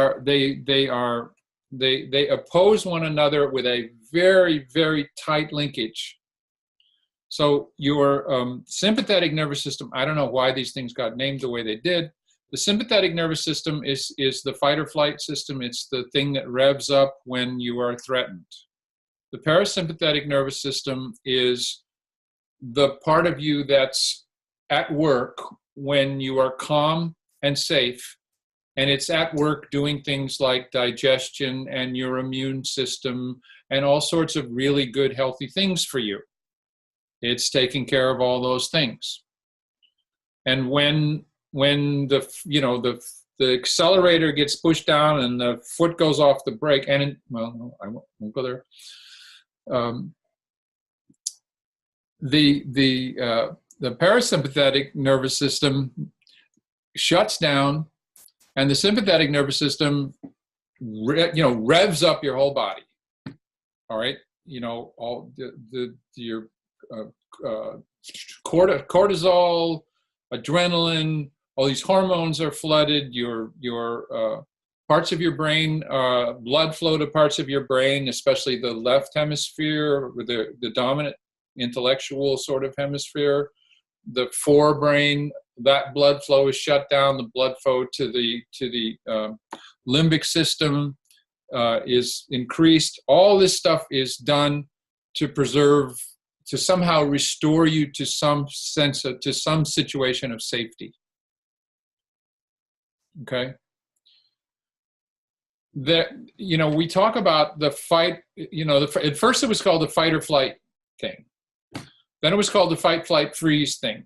A: oppose one another with a very, very tight linkage. So your sympathetic nervous system, I don't know why these things got named the way they did. The sympathetic nervous system is the fight or flight system. It's the thing that revs up when you are threatened. The parasympathetic nervous system is the part of you that's at work when you are calm and safe. And it's at work doing things like digestion and your immune system and all sorts of really good, healthy things for you. It's taking care of all those things. And when the accelerator gets pushed down and the foot goes off the brake, and no, I won't go there. The parasympathetic nervous system shuts down. And the sympathetic nervous system, revs up your whole body. All right, all your cortisol, adrenaline, all these hormones are flooded. Your parts of your brain, blood flow to parts of your brain, especially the left hemisphere, or the dominant intellectual sort of hemisphere. The forebrain, that blood flow is shut down. The blood flow to the limbic system is increased. All this stuff is done to preserve, to somehow restore you to some sense of, to some situation of safety. Okay. That, we talk about the fight, at first it was called the fight or flight thing. Then it was called the fight, flight, freeze thing.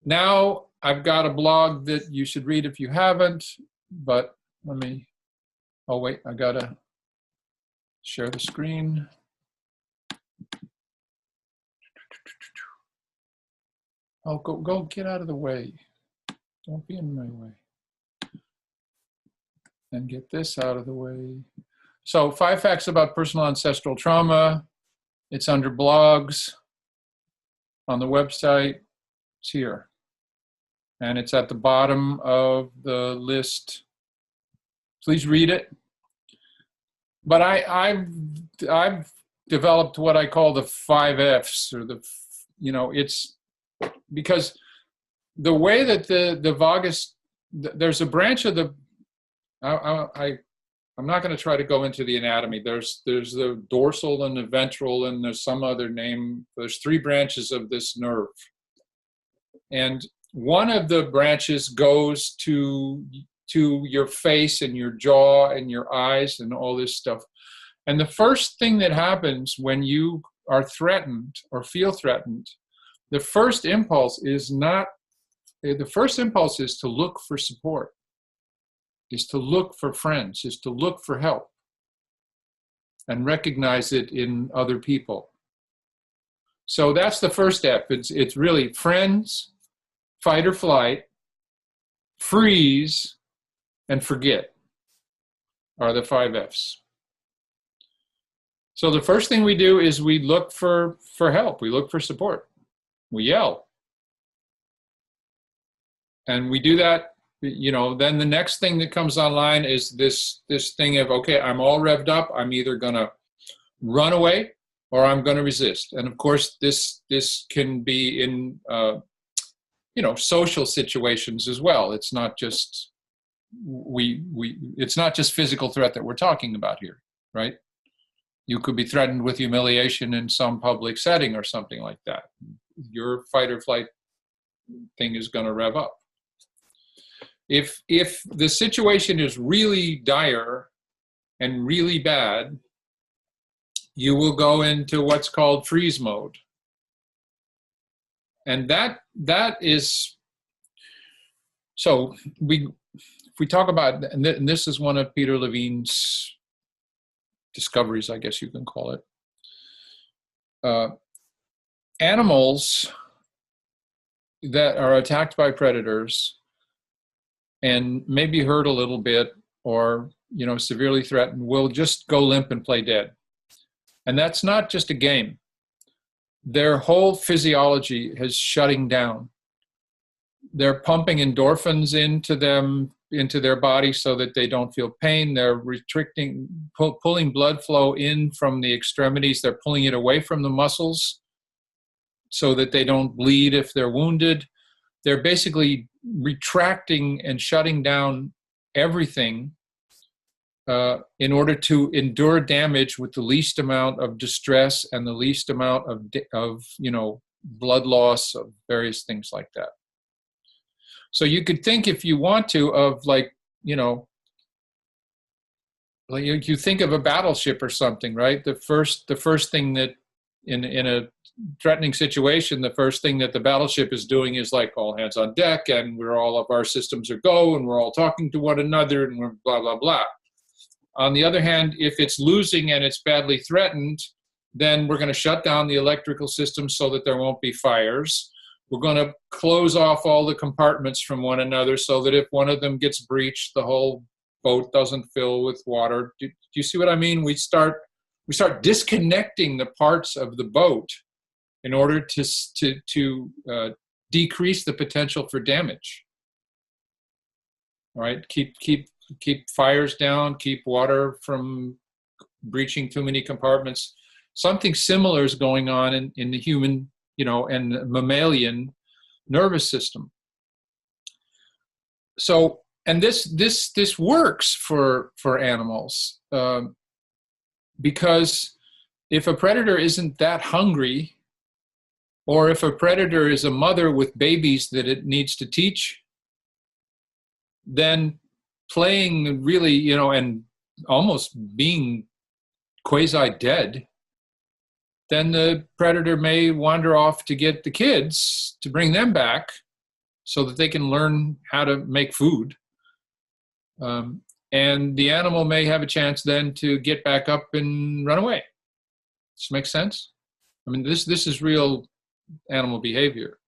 A: Now I've got a blog that you should read if you haven't, but oh wait, I gotta share the screen. Oh, go get out of the way. Don't be in my way. And get this out of the way. So 5 facts about personal ancestral trauma. It's under blogs on the website. It's here. And it's at the bottom of the list. Please read it. But I've developed what I call the 5 Fs, or it's because the way that the vagus, there's a branch of the, I'm not going to try to go into the anatomy. There's the dorsal and the ventral, and there's some other name. There's 3 branches of this nerve. And one of the branches goes to your face and your jaw and your eyes and all this stuff. And the first thing that happens when you are threatened or feel threatened, the first impulse is to look for support, is to look for friends, is to look for help, and recognize it in other people. So that's the first step. It's really friends, fight or flight, freeze, and forget are the 5 Fs. So the first thing we do is we look for help. We look for support. We yell. And we do that, then the next thing that comes online is this thing of, okay, I'm all revved up. I'm either going to run away or I'm going to resist. And of course, this can be in, social situations as well. It's not just, it's not just physical threat that we're talking about here, right? You could be threatened with humiliation in some public setting or something like that. Your fight or flight thing is going to rev up. If the situation is really dire and really bad, you will go into what's called freeze mode. And that is, so if we talk about, and this is one of Peter Levine's discoveries, I guess you can call it. Animals that are attacked by predators and maybe hurt a little bit or, severely threatened will just go limp and play dead. And that's not just a game. Their whole physiology is shutting down. They're pumping endorphins into their body so that they don't feel pain. They're pulling blood flow in from the extremities. They're pulling it away from the muscles so that they don't bleed if they're wounded. They're basically retracting and shutting down everything in order to endure damage with the least amount of distress and the least amount of blood loss, of various things like that. So you could think, if you want to, of you think of a battleship or something, right? The first thing that in a threatening situation, the first thing that the battleship is doing is like all hands on deck, and all of our systems are go, and we're all talking to one another, and we're blah, blah, blah. On the other hand, if it's losing and it's badly threatened, then we're going to shut down the electrical system so that there won't be fires. We're going to close off all the compartments from one another so that if one of them gets breached, the whole boat doesn't fill with water. Do you see what I mean? We start disconnecting the parts of the boat in order to decrease the potential for damage. All right, keep keep fires down, keep water from breaching too many compartments. Something similar is going on in the human, and mammalian nervous system. So, and this works for animals, because if a predator isn't that hungry, or if a predator is a mother with babies that it needs to teach, then playing really, and almost being quasi-dead, then the predator may wander off to get the kids to bring them back so that they can learn how to make food. And the animal may have a chance then to get back up and run away. Does this make sense? I mean, this is real animal behavior.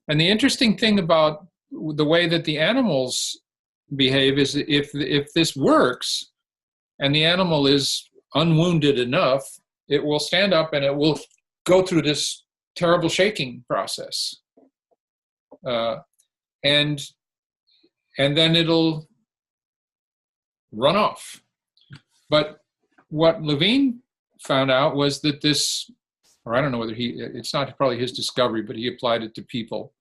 A: And the interesting thing about the way that the animals behave is if this works and the animal is unwounded enough, it will stand up and it will go through this terrible shaking process. And then it'll run off. But what Levine found out was that this, or I don't know whether it's not probably his discovery, but he applied it to people,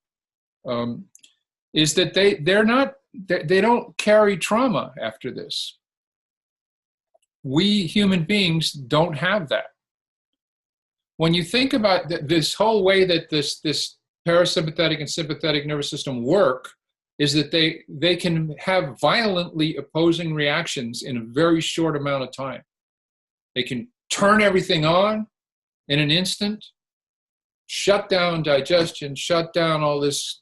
A: is that they don't carry trauma after this. We human beings don't have that. When you think about this whole way that this parasympathetic and sympathetic nervous system work, is that they can have violently opposing reactions in a very short amount of time. They can turn everything on in an instant, shut down digestion, shut down all this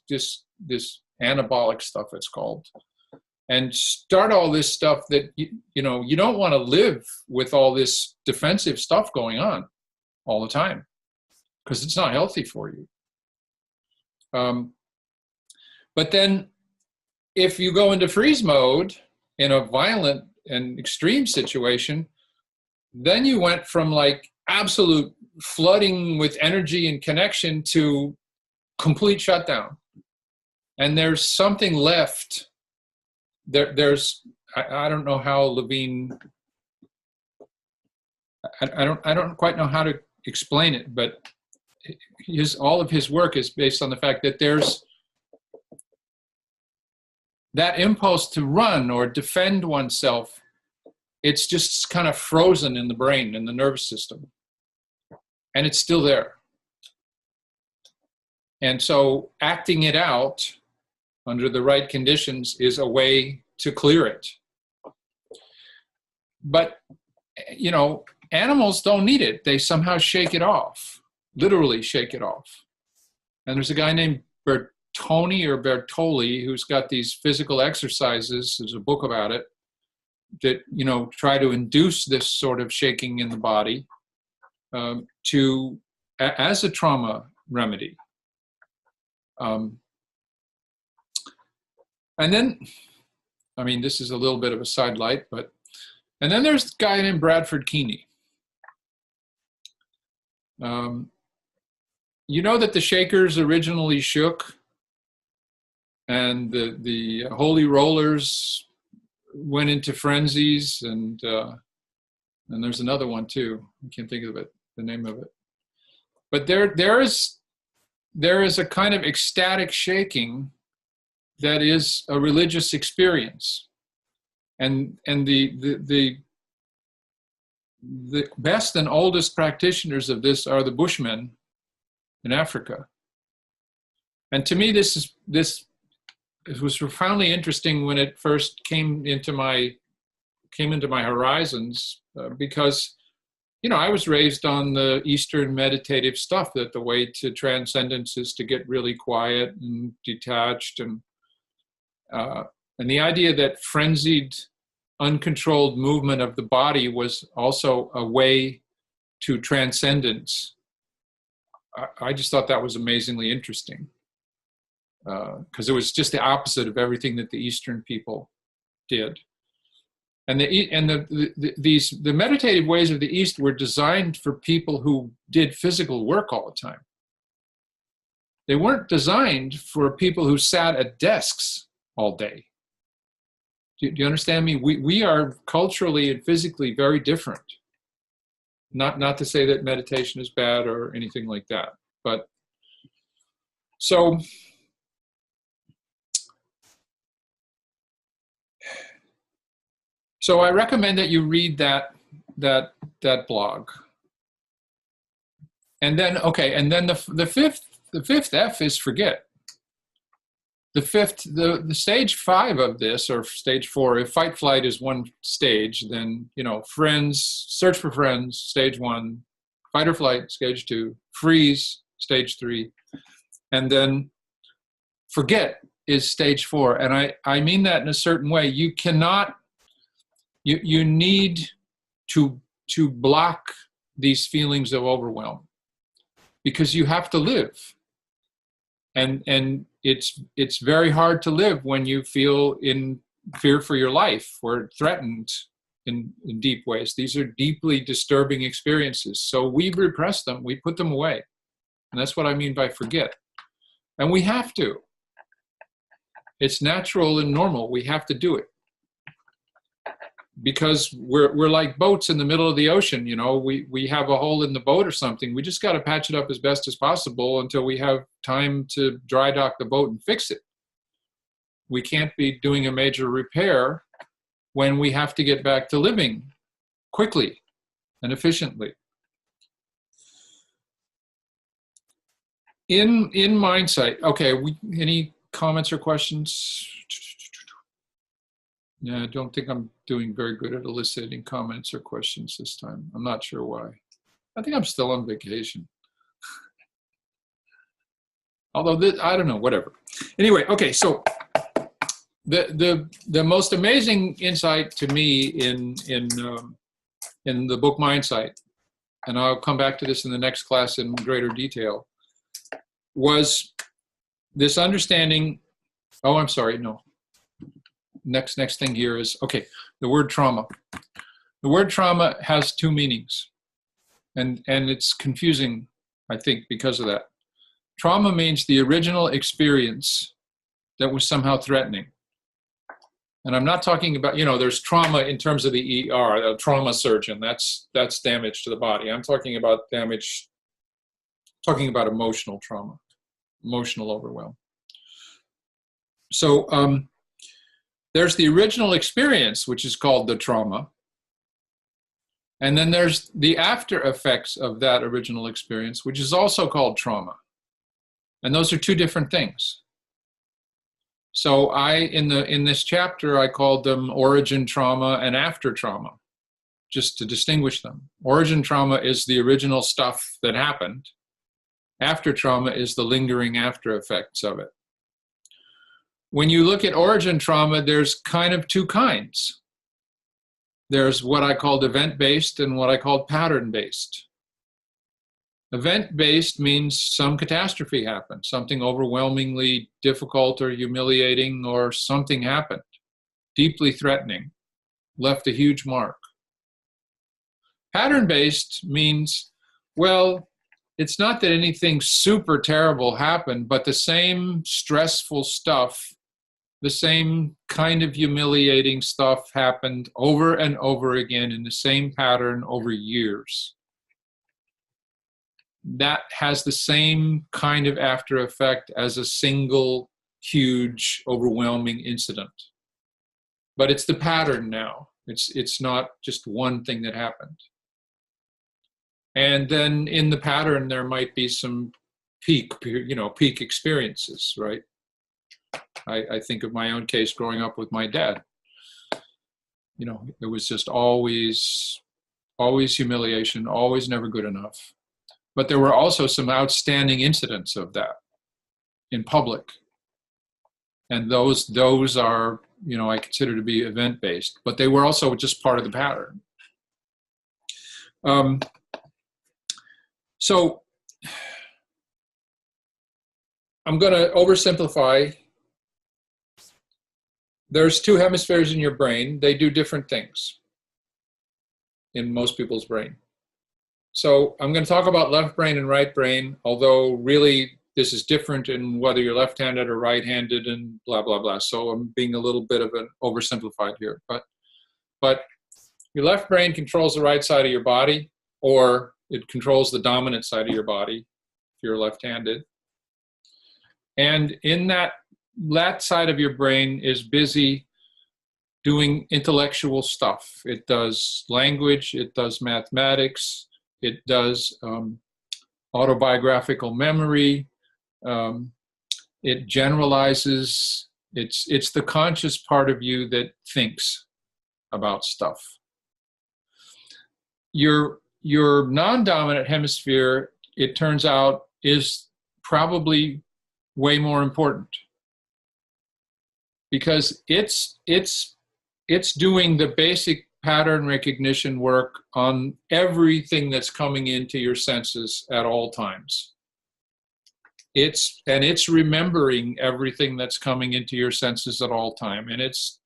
A: anabolic stuff it's called, and start all this stuff that you don't want to live with all this defensive stuff going on all the time, because it's not healthy for you. But then if you go into freeze mode in a violent and extreme situation, then you went from like absolute flooding with energy and connection to complete shutdown. And there's something left. There's I don't know how Levine, I don't quite know how to explain it, but all of his work is based on the fact that there's that impulse to run or defend oneself. It's just kind of frozen in the brain, in the nervous system, and it's still there. And so acting it out under the right conditions is a way to clear it. But, animals don't need it. They somehow shake it off, literally shake it off. And there's a guy named Bertoli who's got these physical exercises, there's a book about it, that, try to induce this sort of shaking in the body as a trauma remedy. And then, this is a little bit of a sidelight, and then there's a guy named Bradford Keeney. You know that the Shakers originally shook, and the Holy Rollers went into frenzies, and there's another one too. I can't think of the name of it. But there is a kind of ecstatic shaking that is a religious experience, and the best and oldest practitioners of this are the Bushmen in Africa. And to me, it was profoundly interesting when it first came into my horizons, because I was raised on the Eastern meditative stuff, that the way to transcendence is to get really quiet and detached, and the idea that frenzied, uncontrolled movement of the body was also a way to transcendence. I just thought that was amazingly interesting, because it was just the opposite of everything that the Eastern people did. And the meditative ways of the East were designed for people who did physical work all the time. They weren't designed for people who sat at desks all day. Do you understand me? We are culturally and physically very different. Not to say that meditation is bad or anything like that, but so I recommend that you read that blog. And then the fifth F is forget. The stage 5 of this, or stage 4, if fight flight is one stage, then friends, search for friends, stage 1, fight or flight, stage 2, freeze, stage 3, and then forget is stage 4. And I mean that in a certain way. You cannot, you need to block these feelings of overwhelm, because you have to live. And it's very hard to live when you feel in fear for your life or threatened in deep ways. These are deeply disturbing experiences. So we repress them, we put them away. And that's what I mean by forget. And we have to. It's natural and normal. We have to do it. Because we're like boats in the middle of the ocean. We have a hole in the boat or something. We just got to patch it up as best as possible until we have time to dry dock the boat and fix it. We can't be doing a major repair when we have to get back to living quickly and efficiently. In Mindsight, okay, any comments or questions? Yeah, I don't think I'm doing very good at eliciting comments or questions this time. I'm not sure why. I think I'm still on vacation. Although, I don't know, whatever. Anyway, okay, so the most amazing insight to me in the book Mindsight, and I'll come back to this in the next class in greater detail, was this understanding. Oh, I'm sorry, no. Next thing here is, okay, the word trauma. The word trauma has 2 meanings, and it's confusing, I think, because of that. Trauma means the original experience that was somehow threatening. And I'm not talking about, there's trauma in terms of the ER, a trauma surgeon, that's damage to the body. I'm talking about emotional trauma, emotional overwhelm. So, there's the original experience, which is called the trauma. And then there's the after effects of that original experience, which is also called trauma. And those are 2 different things. So in this chapter, I called them origin trauma and after trauma, just to distinguish them. Origin trauma is the original stuff that happened. After trauma is the lingering after effects of it. When you look at origin trauma, there's kind of 2 kinds. There's what I called event-based and what I called pattern-based. Event-based means some catastrophe happened, something overwhelmingly difficult or humiliating, or something happened, deeply threatening, left a huge mark. Pattern-based means, well, it's not that anything super terrible happened, but the same stressful stuff, the same kind of humiliating stuff happened over and over again in the same pattern over years. That has the same kind of after effect as a single, huge, overwhelming incident. But it's the pattern now. It's not just one thing that happened. And then in the pattern, there might be some peak experiences, right? I think of my own case growing up with my dad. It was just always humiliation, always never good enough. But there were also some outstanding incidents of that in public. And those are, I consider to be event-based, but they were also just part of the pattern. So I'm going to oversimplify. There's 2 hemispheres in your brain. They do different things in most people's brain. So I'm going to talk about left brain and right brain, although really this is different in whether you're left-handed or right-handed and blah, blah, blah. So I'm being a little bit of an oversimplified here. But your left brain controls the right side of your body, or it controls the dominant side of your body if you're left-handed. And in that side of your brain is busy doing intellectual stuff. It does language, it does mathematics, it does autobiographical memory, it generalizes. It's the conscious part of you that thinks about stuff. Your non-dominant hemisphere, it turns out, is probably way more important, because it's doing the basic pattern recognition work on everything that's coming into your senses at all times. It's remembering everything that's coming into your senses at all time, and it's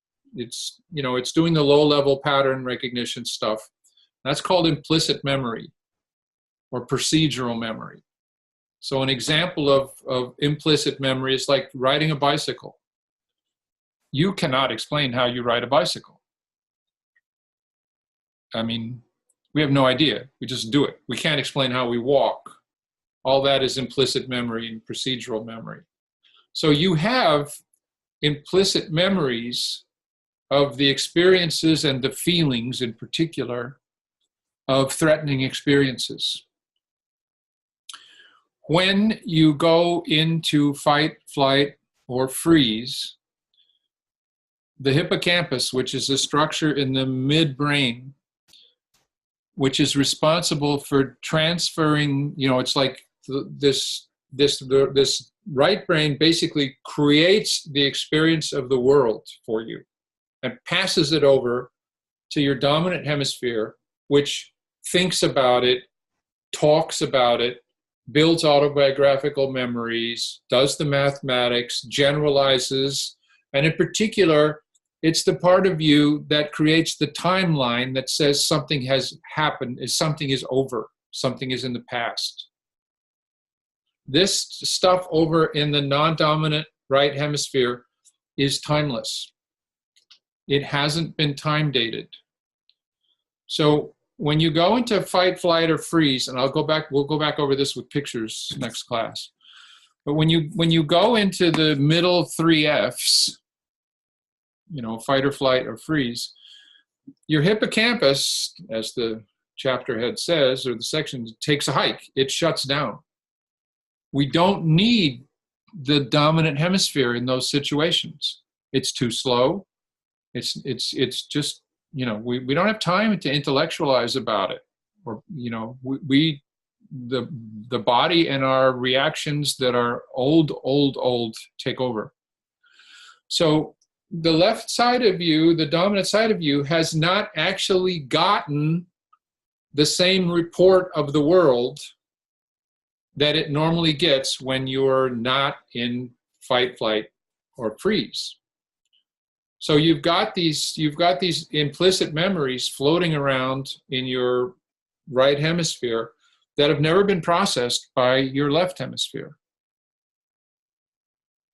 A: doing the low-level pattern recognition stuff. That's called implicit memory or procedural memory. So an example of implicit memory is like riding a bicycle. You cannot explain how you ride a bicycle. I mean, we have no idea. We just do it. We can't explain how we walk. All that is implicit memory and procedural memory. So you have implicit memories of the experiences and the feelings in particular of threatening experiences. When you go into fight, flight, or freeze, the hippocampus, which is a structure in the midbrain, which is responsible for transferring, it's like this right brain basically creates the experience of the world for you and passes it over to your dominant hemisphere, which thinks about it, talks about it, builds autobiographical memories, does the mathematics, generalizes, and in particular, it's the part of you that creates the timeline that says something has happened, something is over, something is in the past. This stuff over in the non-dominant right hemisphere is timeless. It hasn't been time dated. So when you go into fight, flight, or freeze, and we'll go back over this with pictures next class. But when you go into the middle three Fs, fight or flight or freeze, your hippocampus, as the chapter head says, or the section, takes a hike. It shuts down. We don't need the dominant hemisphere in those situations. It's too slow. It's just, we don't have time to intellectualize about it. Or, the body and our reactions that are old take over. So the left side of you, the dominant side of you, has not actually gotten the same report of the world that it normally gets when you're not in fight, flight, or freeze. So you've got these implicit memories floating around in your right hemisphere that have never been processed by your left hemisphere.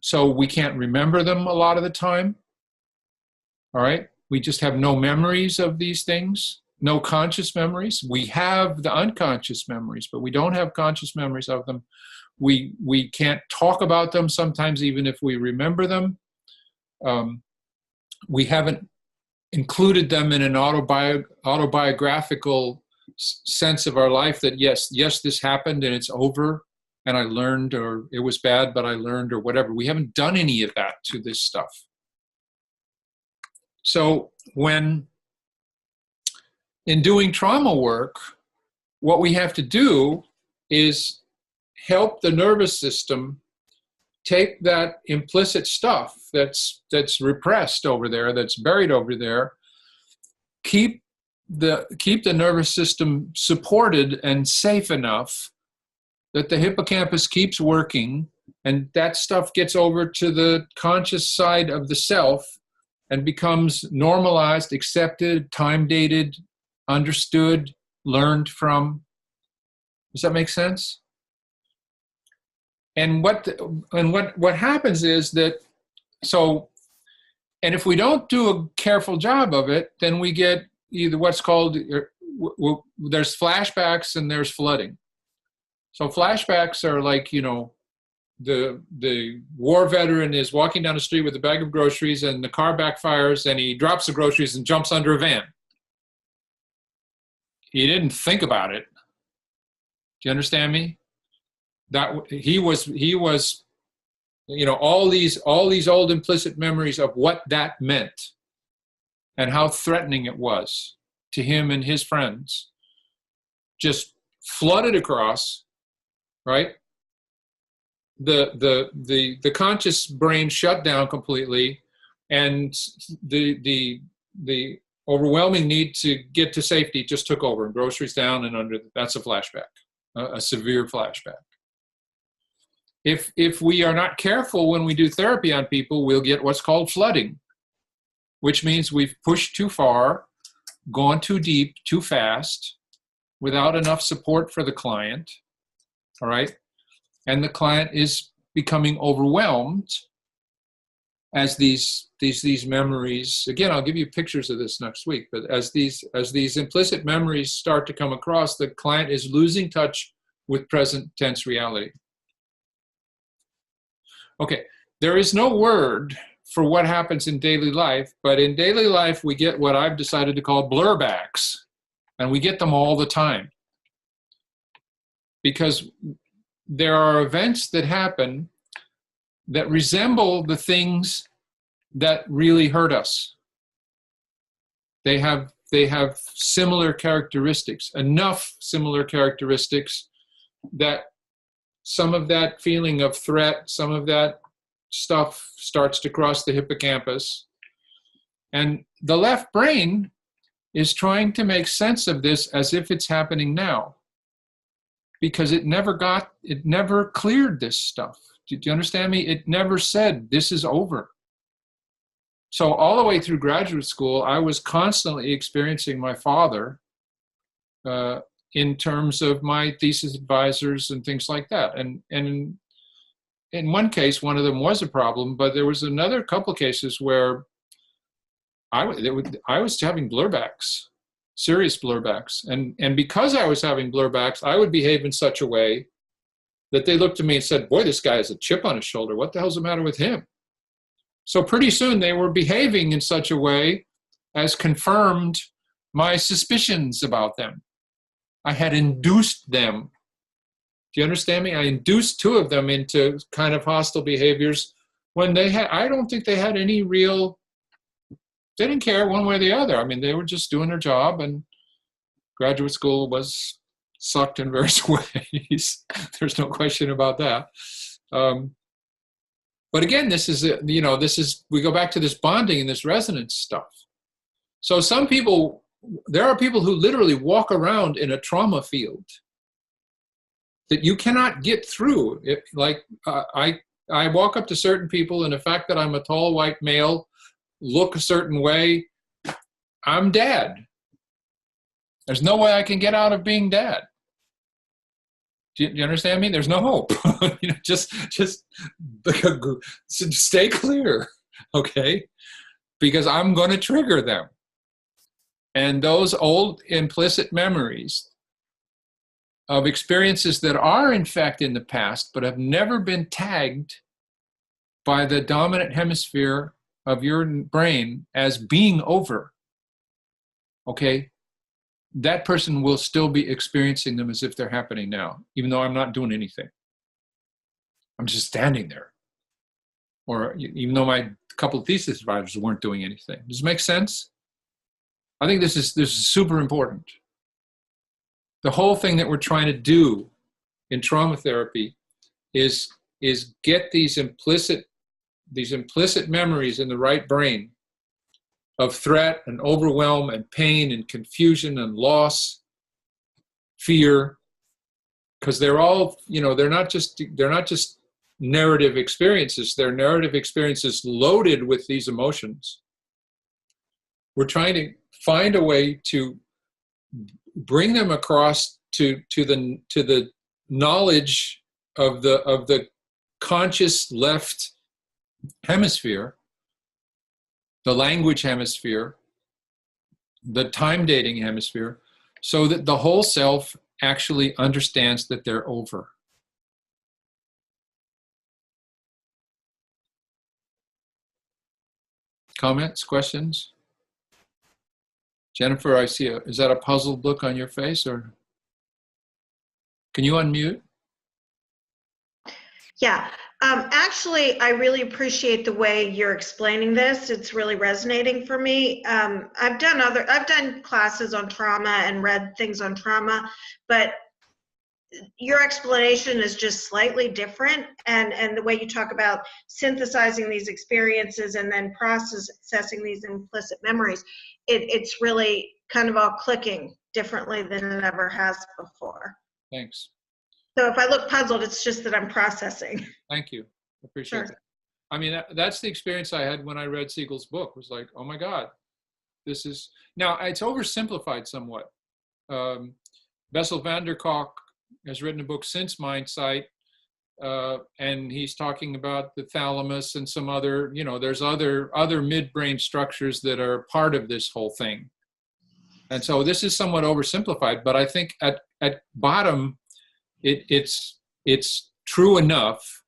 A: So we can't remember them a lot of the time. All right? We just have no memories of these things, no conscious memories. We have the unconscious memories, but we don't have conscious memories of them. We can't talk about them sometimes, even if we remember them. We haven't included them in an autobiographical sense of our life that, yes, this happened and it's over and I learned, or it was bad, but I learned, or whatever. We haven't done any of that to this stuff. So when in doing trauma work, what we have to do is help the nervous system take that implicit stuff that's repressed over there, that's buried over there, keep the nervous system supported and safe enough that the hippocampus keeps working, and that stuff gets over to the conscious side of the self and becomes normalized, accepted, time-dated, understood, learned from. Does that make sense? And what happens is that, so, and if we don't do a careful job of it, then we get either what's called, there's flashbacks and there's flooding. So flashbacks are like, the war veteran is walking down the street with a bag of groceries and the car backfires and he drops the groceries and jumps under a van. He didn't think about it. Do you understand me? That he was, all these old implicit memories of what that meant and how threatening it was to him and his friends just flooded across, right? The conscious brain shut down completely, and the overwhelming need to get to safety just took over, and groceries down and under. That's a flashback, a severe flashback. If we are not careful when we do therapy on people, we'll get what's called flooding, which means we've pushed too far, gone too deep, too fast, without enough support for the client, all right? And the client is becoming overwhelmed as these memories, again, I'll give you pictures of this next week, but as these implicit memories start to come across, the client is losing touch with present tense reality. Okay, there is no word for what happens in daily life, but in daily life we get what I've decided to call blurbacks, and we get them all the time. Because there are events that happen that resemble the things that really hurt us. They have similar characteristics, enough similar characteristics that some of that feeling of threat, some of that stuff starts to cross the hippocampus. And the left brain is trying to make sense of this as if it's happening now, because it never cleared this stuff. Do you understand me? It never said, this is over. So all the way through graduate school, I was constantly experiencing my father in terms of my thesis advisors and things like that. And in one case, one of them was a problem, but there was another couple cases where I was having blurbacks, serious blurbacks. And because I was having blurbacks, I would behave in such a way that they looked at me and said, boy, this guy has a chip on his shoulder. What the hell's the matter with him? So pretty soon they were behaving in such a way as confirmed my suspicions about them. I had induced them. Do you understand me? I induced two of them into kind of hostile behaviors when I don't think they had any real, they didn't care one way or the other. I mean, they were just doing their job, and graduate school sucked in various ways. There's no question about that. But again, we go back to this bonding and this resonance stuff. So there are people who literally walk around in a trauma field that you cannot get through. I walk up to certain people, and the fact that I'm a tall white male, look a certain way, I'm dad. There's no way I can get out of being dad. Do you understand me? There's no hope. Just stay clear, okay? Because I'm going to trigger them. And those old implicit memories of experiences that are in fact in the past, but have never been tagged by the dominant hemisphere of your brain as being over, okay? That person will still be experiencing them as if they're happening now, even though I'm not doing anything. I'm just standing there. Or even though my couple of thesis advisors weren't doing anything. Does it make sense? I think this is super important. The whole thing that we're trying to do in trauma therapy is get these implicit memories in the right brain of threat and overwhelm and pain and confusion and loss, fear, because they're all, they're not just narrative experiences. They're narrative experiences loaded with these emotions. We're trying to find a way to bring them across to the knowledge of the conscious left hemisphere, the language hemisphere, the time dating hemisphere, so that the whole self actually understands that they're over. Comments, questions? Jennifer, I see is that a puzzled look on your face, or can you unmute?
F: Yeah, actually, I really appreciate the way you're explaining this. It's really resonating for me. I've done classes on trauma and read things on trauma, but your explanation is just slightly different, and the way you talk about synthesizing these experiences and then processing these implicit memories, it's really kind of all clicking differently than it ever has before.
A: Thanks.
F: So if I look puzzled, it's just that I'm processing.
A: Thank you. Appreciate
F: Sure.
A: that. I mean, that's the experience I had when I read Siegel's book. Was like, oh my God, this is, now it's oversimplified somewhat. Bessel van der Kolk has written a book since Mindsight, and he's talking about the thalamus and some other, there's other midbrain structures that are part of this whole thing. And so this is somewhat oversimplified, but I think at bottom, it's true enough.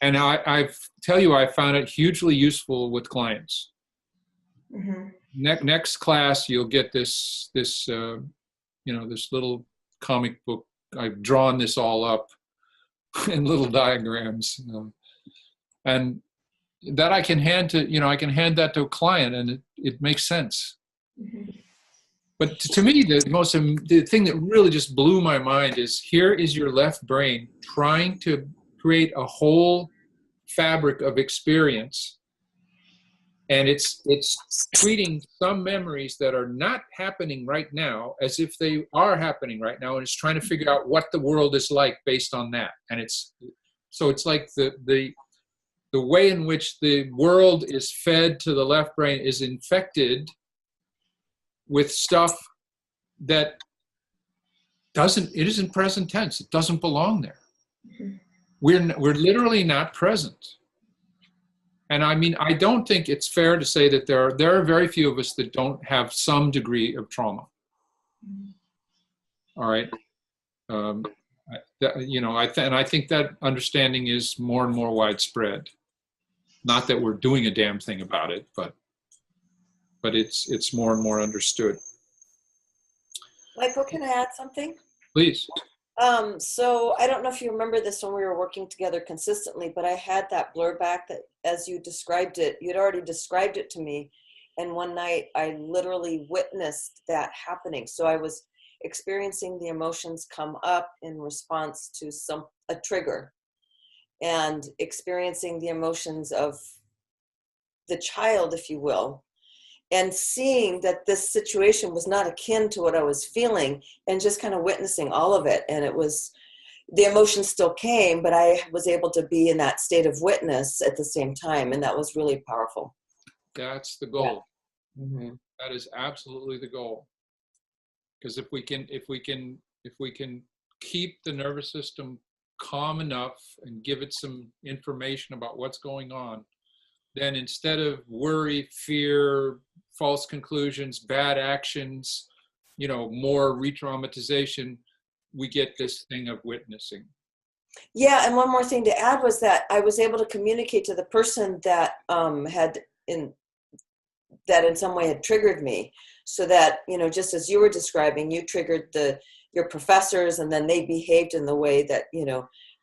A: And I tell you, I found it hugely useful with clients.
F: Mm-hmm.
A: Next class, you'll get this little comic book. I've drawn this all up in little diagrams, and that I can hand that to a client, and it makes sense.
F: Mm-hmm.
A: But to me, the thing that really just blew my mind is, here is your left brain trying to create a whole fabric of experience, and it's treating some memories that are not happening right now as if they are happening right now, and it's trying to figure out what the world is like based on that. And it's like the way in which the world is fed to the left brain is infected with stuff that isn't present tense. It doesn't belong there.
F: Mm-hmm.
A: We're literally not present. And I mean, I don't think it's fair to say that there are very few of us that don't have some degree of trauma. All right. I think that understanding is more and more widespread. Not that we're doing a damn thing about it, but it's more and more understood.
G: Michael, can I add something?
A: Please.
G: So I don't know if you remember this when we were working together consistently, but I had that blur back that, as you described it, you'd already described it to me. And one night I literally witnessed that happening. So I was experiencing the emotions come up in response to a trigger, and experiencing the emotions of the child, if you will, and seeing that this situation was not akin to what I was feeling, and just kind of witnessing all of it. And the emotions still came, but I was able to be in that state of witness at the same time. And that was really powerful.
A: That's the goal.
G: Yeah. Mm-hmm.
A: That is absolutely the goal. Because if we can keep the nervous system calm enough and give it some information about what's going on, then instead of worry, fear, false conclusions, bad actions, more re-traumatization, we get this thing of witnessing.
G: Yeah, and one more thing to add was that I was able to communicate to the person that in some way had triggered me, so that, just as you were describing, you triggered your professors, and then they behaved in the way that,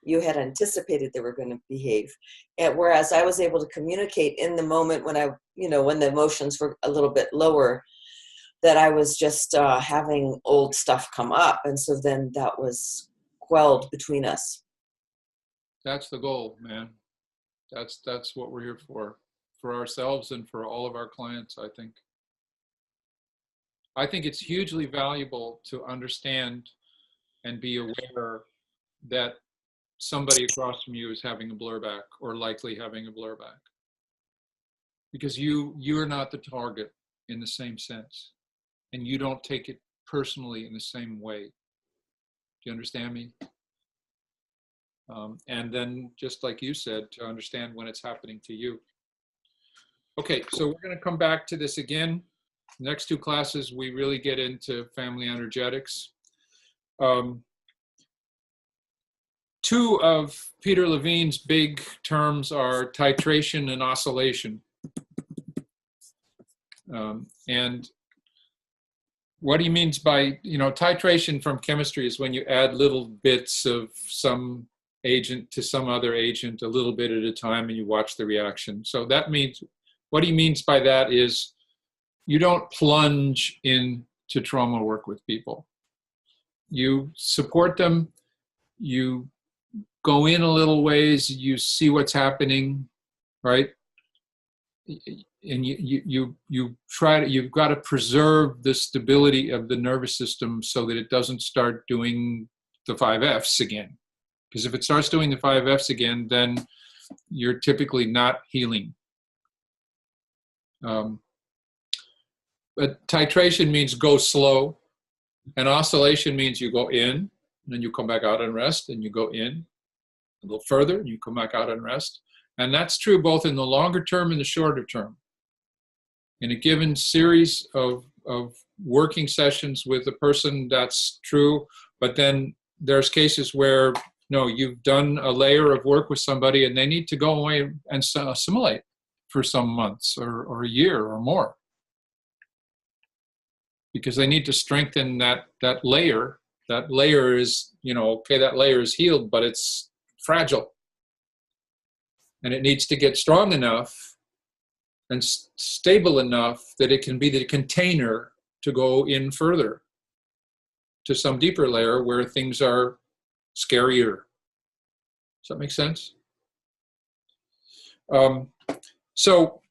G: you had anticipated they were going to behave. And whereas I was able to communicate in the moment when when the emotions were a little bit lower, that I was just having old stuff come up. And so then that was quelled between us.
A: That's the goal, man. That's what we're here for ourselves and for all of our clients, I think. I think it's hugely valuable to understand and be aware that somebody across from you is having a blurback, or likely having a blurback, because you're not the target in the same sense, and you don't take it personally in the same way. Do you understand me? And then, just like you said, to understand when it's happening to you. Okay, so we're going to come back to this again. Next two classes, we really get into family energetics. Two of Peter Levine's big terms are titration and oscillation. And what he means by, titration from chemistry is when you add little bits of some agent to some other agent a little bit at a time and you watch the reaction. So that means, what he means by that is you don't plunge into trauma work with people. You support them, you go in a little ways, you see what's happening, right? And you try to, you've got to preserve the stability of the nervous system so that it doesn't start doing the 5 Fs again. Because if it starts doing the 5 Fs again, then you're typically not healing. But titration means go slow, and oscillation means you go in, and then you come back out and rest, and you go in a little further, and you come back out and rest. And that's true both in the longer term and the shorter term. In a given series of working sessions with a person, that's true. But then there's cases where, no, you've done a layer of work with somebody and they need to go away and assimilate for some months or a year or more. Because they need to strengthen that layer. That layer is, okay, that layer is healed, but it's fragile. And it needs to get strong enough and stable enough that it can be the container to go in further to some deeper layer where things are scarier. Does that make sense? So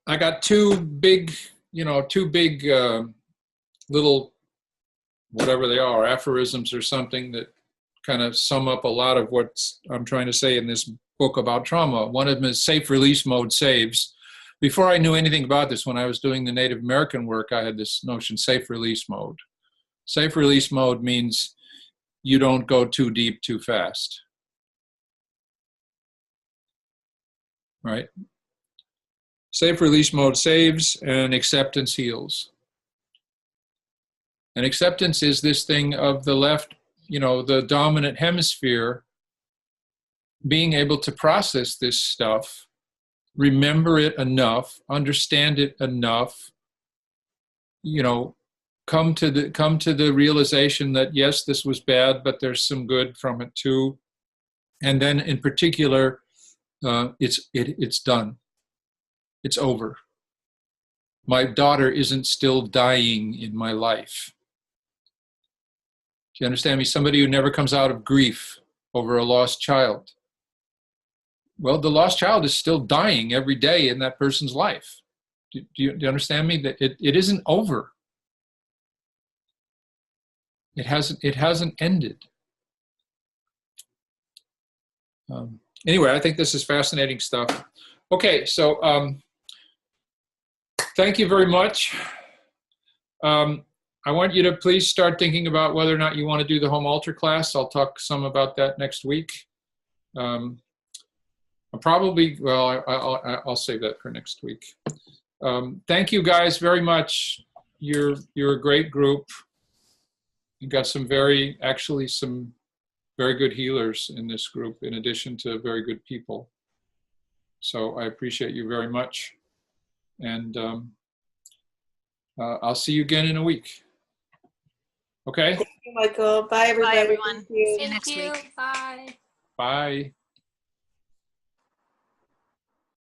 A: I got two big little, whatever they are, aphorisms or something that kind of sum up a lot of what I'm trying to say in this book about trauma. One of them is safe release mode saves. Before I knew anything about this, when I was doing the Native American work, I had this notion, safe release mode. Safe release mode means you don't go too deep too fast. Right? Safe release mode saves and acceptance heals. And acceptance is this thing of the left, the dominant hemisphere being able to process this stuff, remember it enough, understand it enough, come to the realization that yes, this was bad, but there's some good from it too. And then in particular, it's done. It's over. My daughter isn't still dying in my life. Do you understand me? Somebody who never comes out of grief over a lost child. Well, the lost child is still dying every day in that person's life. Do you understand me? That it isn't over. It hasn't ended. Anyway, I think this is fascinating stuff. Okay, so thank you very much. I want you to please start thinking about whether or not you want to do the home altar class. I'll talk some about that next week. I'll save that for next week. Thank you guys very much. You're a great group. You've got some very good healers in this group, in addition to very good people. So I appreciate you very much. And I'll see you again in a week. Okay?
G: Thank you, Michael. Bye, everybody.
H: Bye, everyone.
G: Thank you.
H: See you next week.
B: Bye.
A: Bye.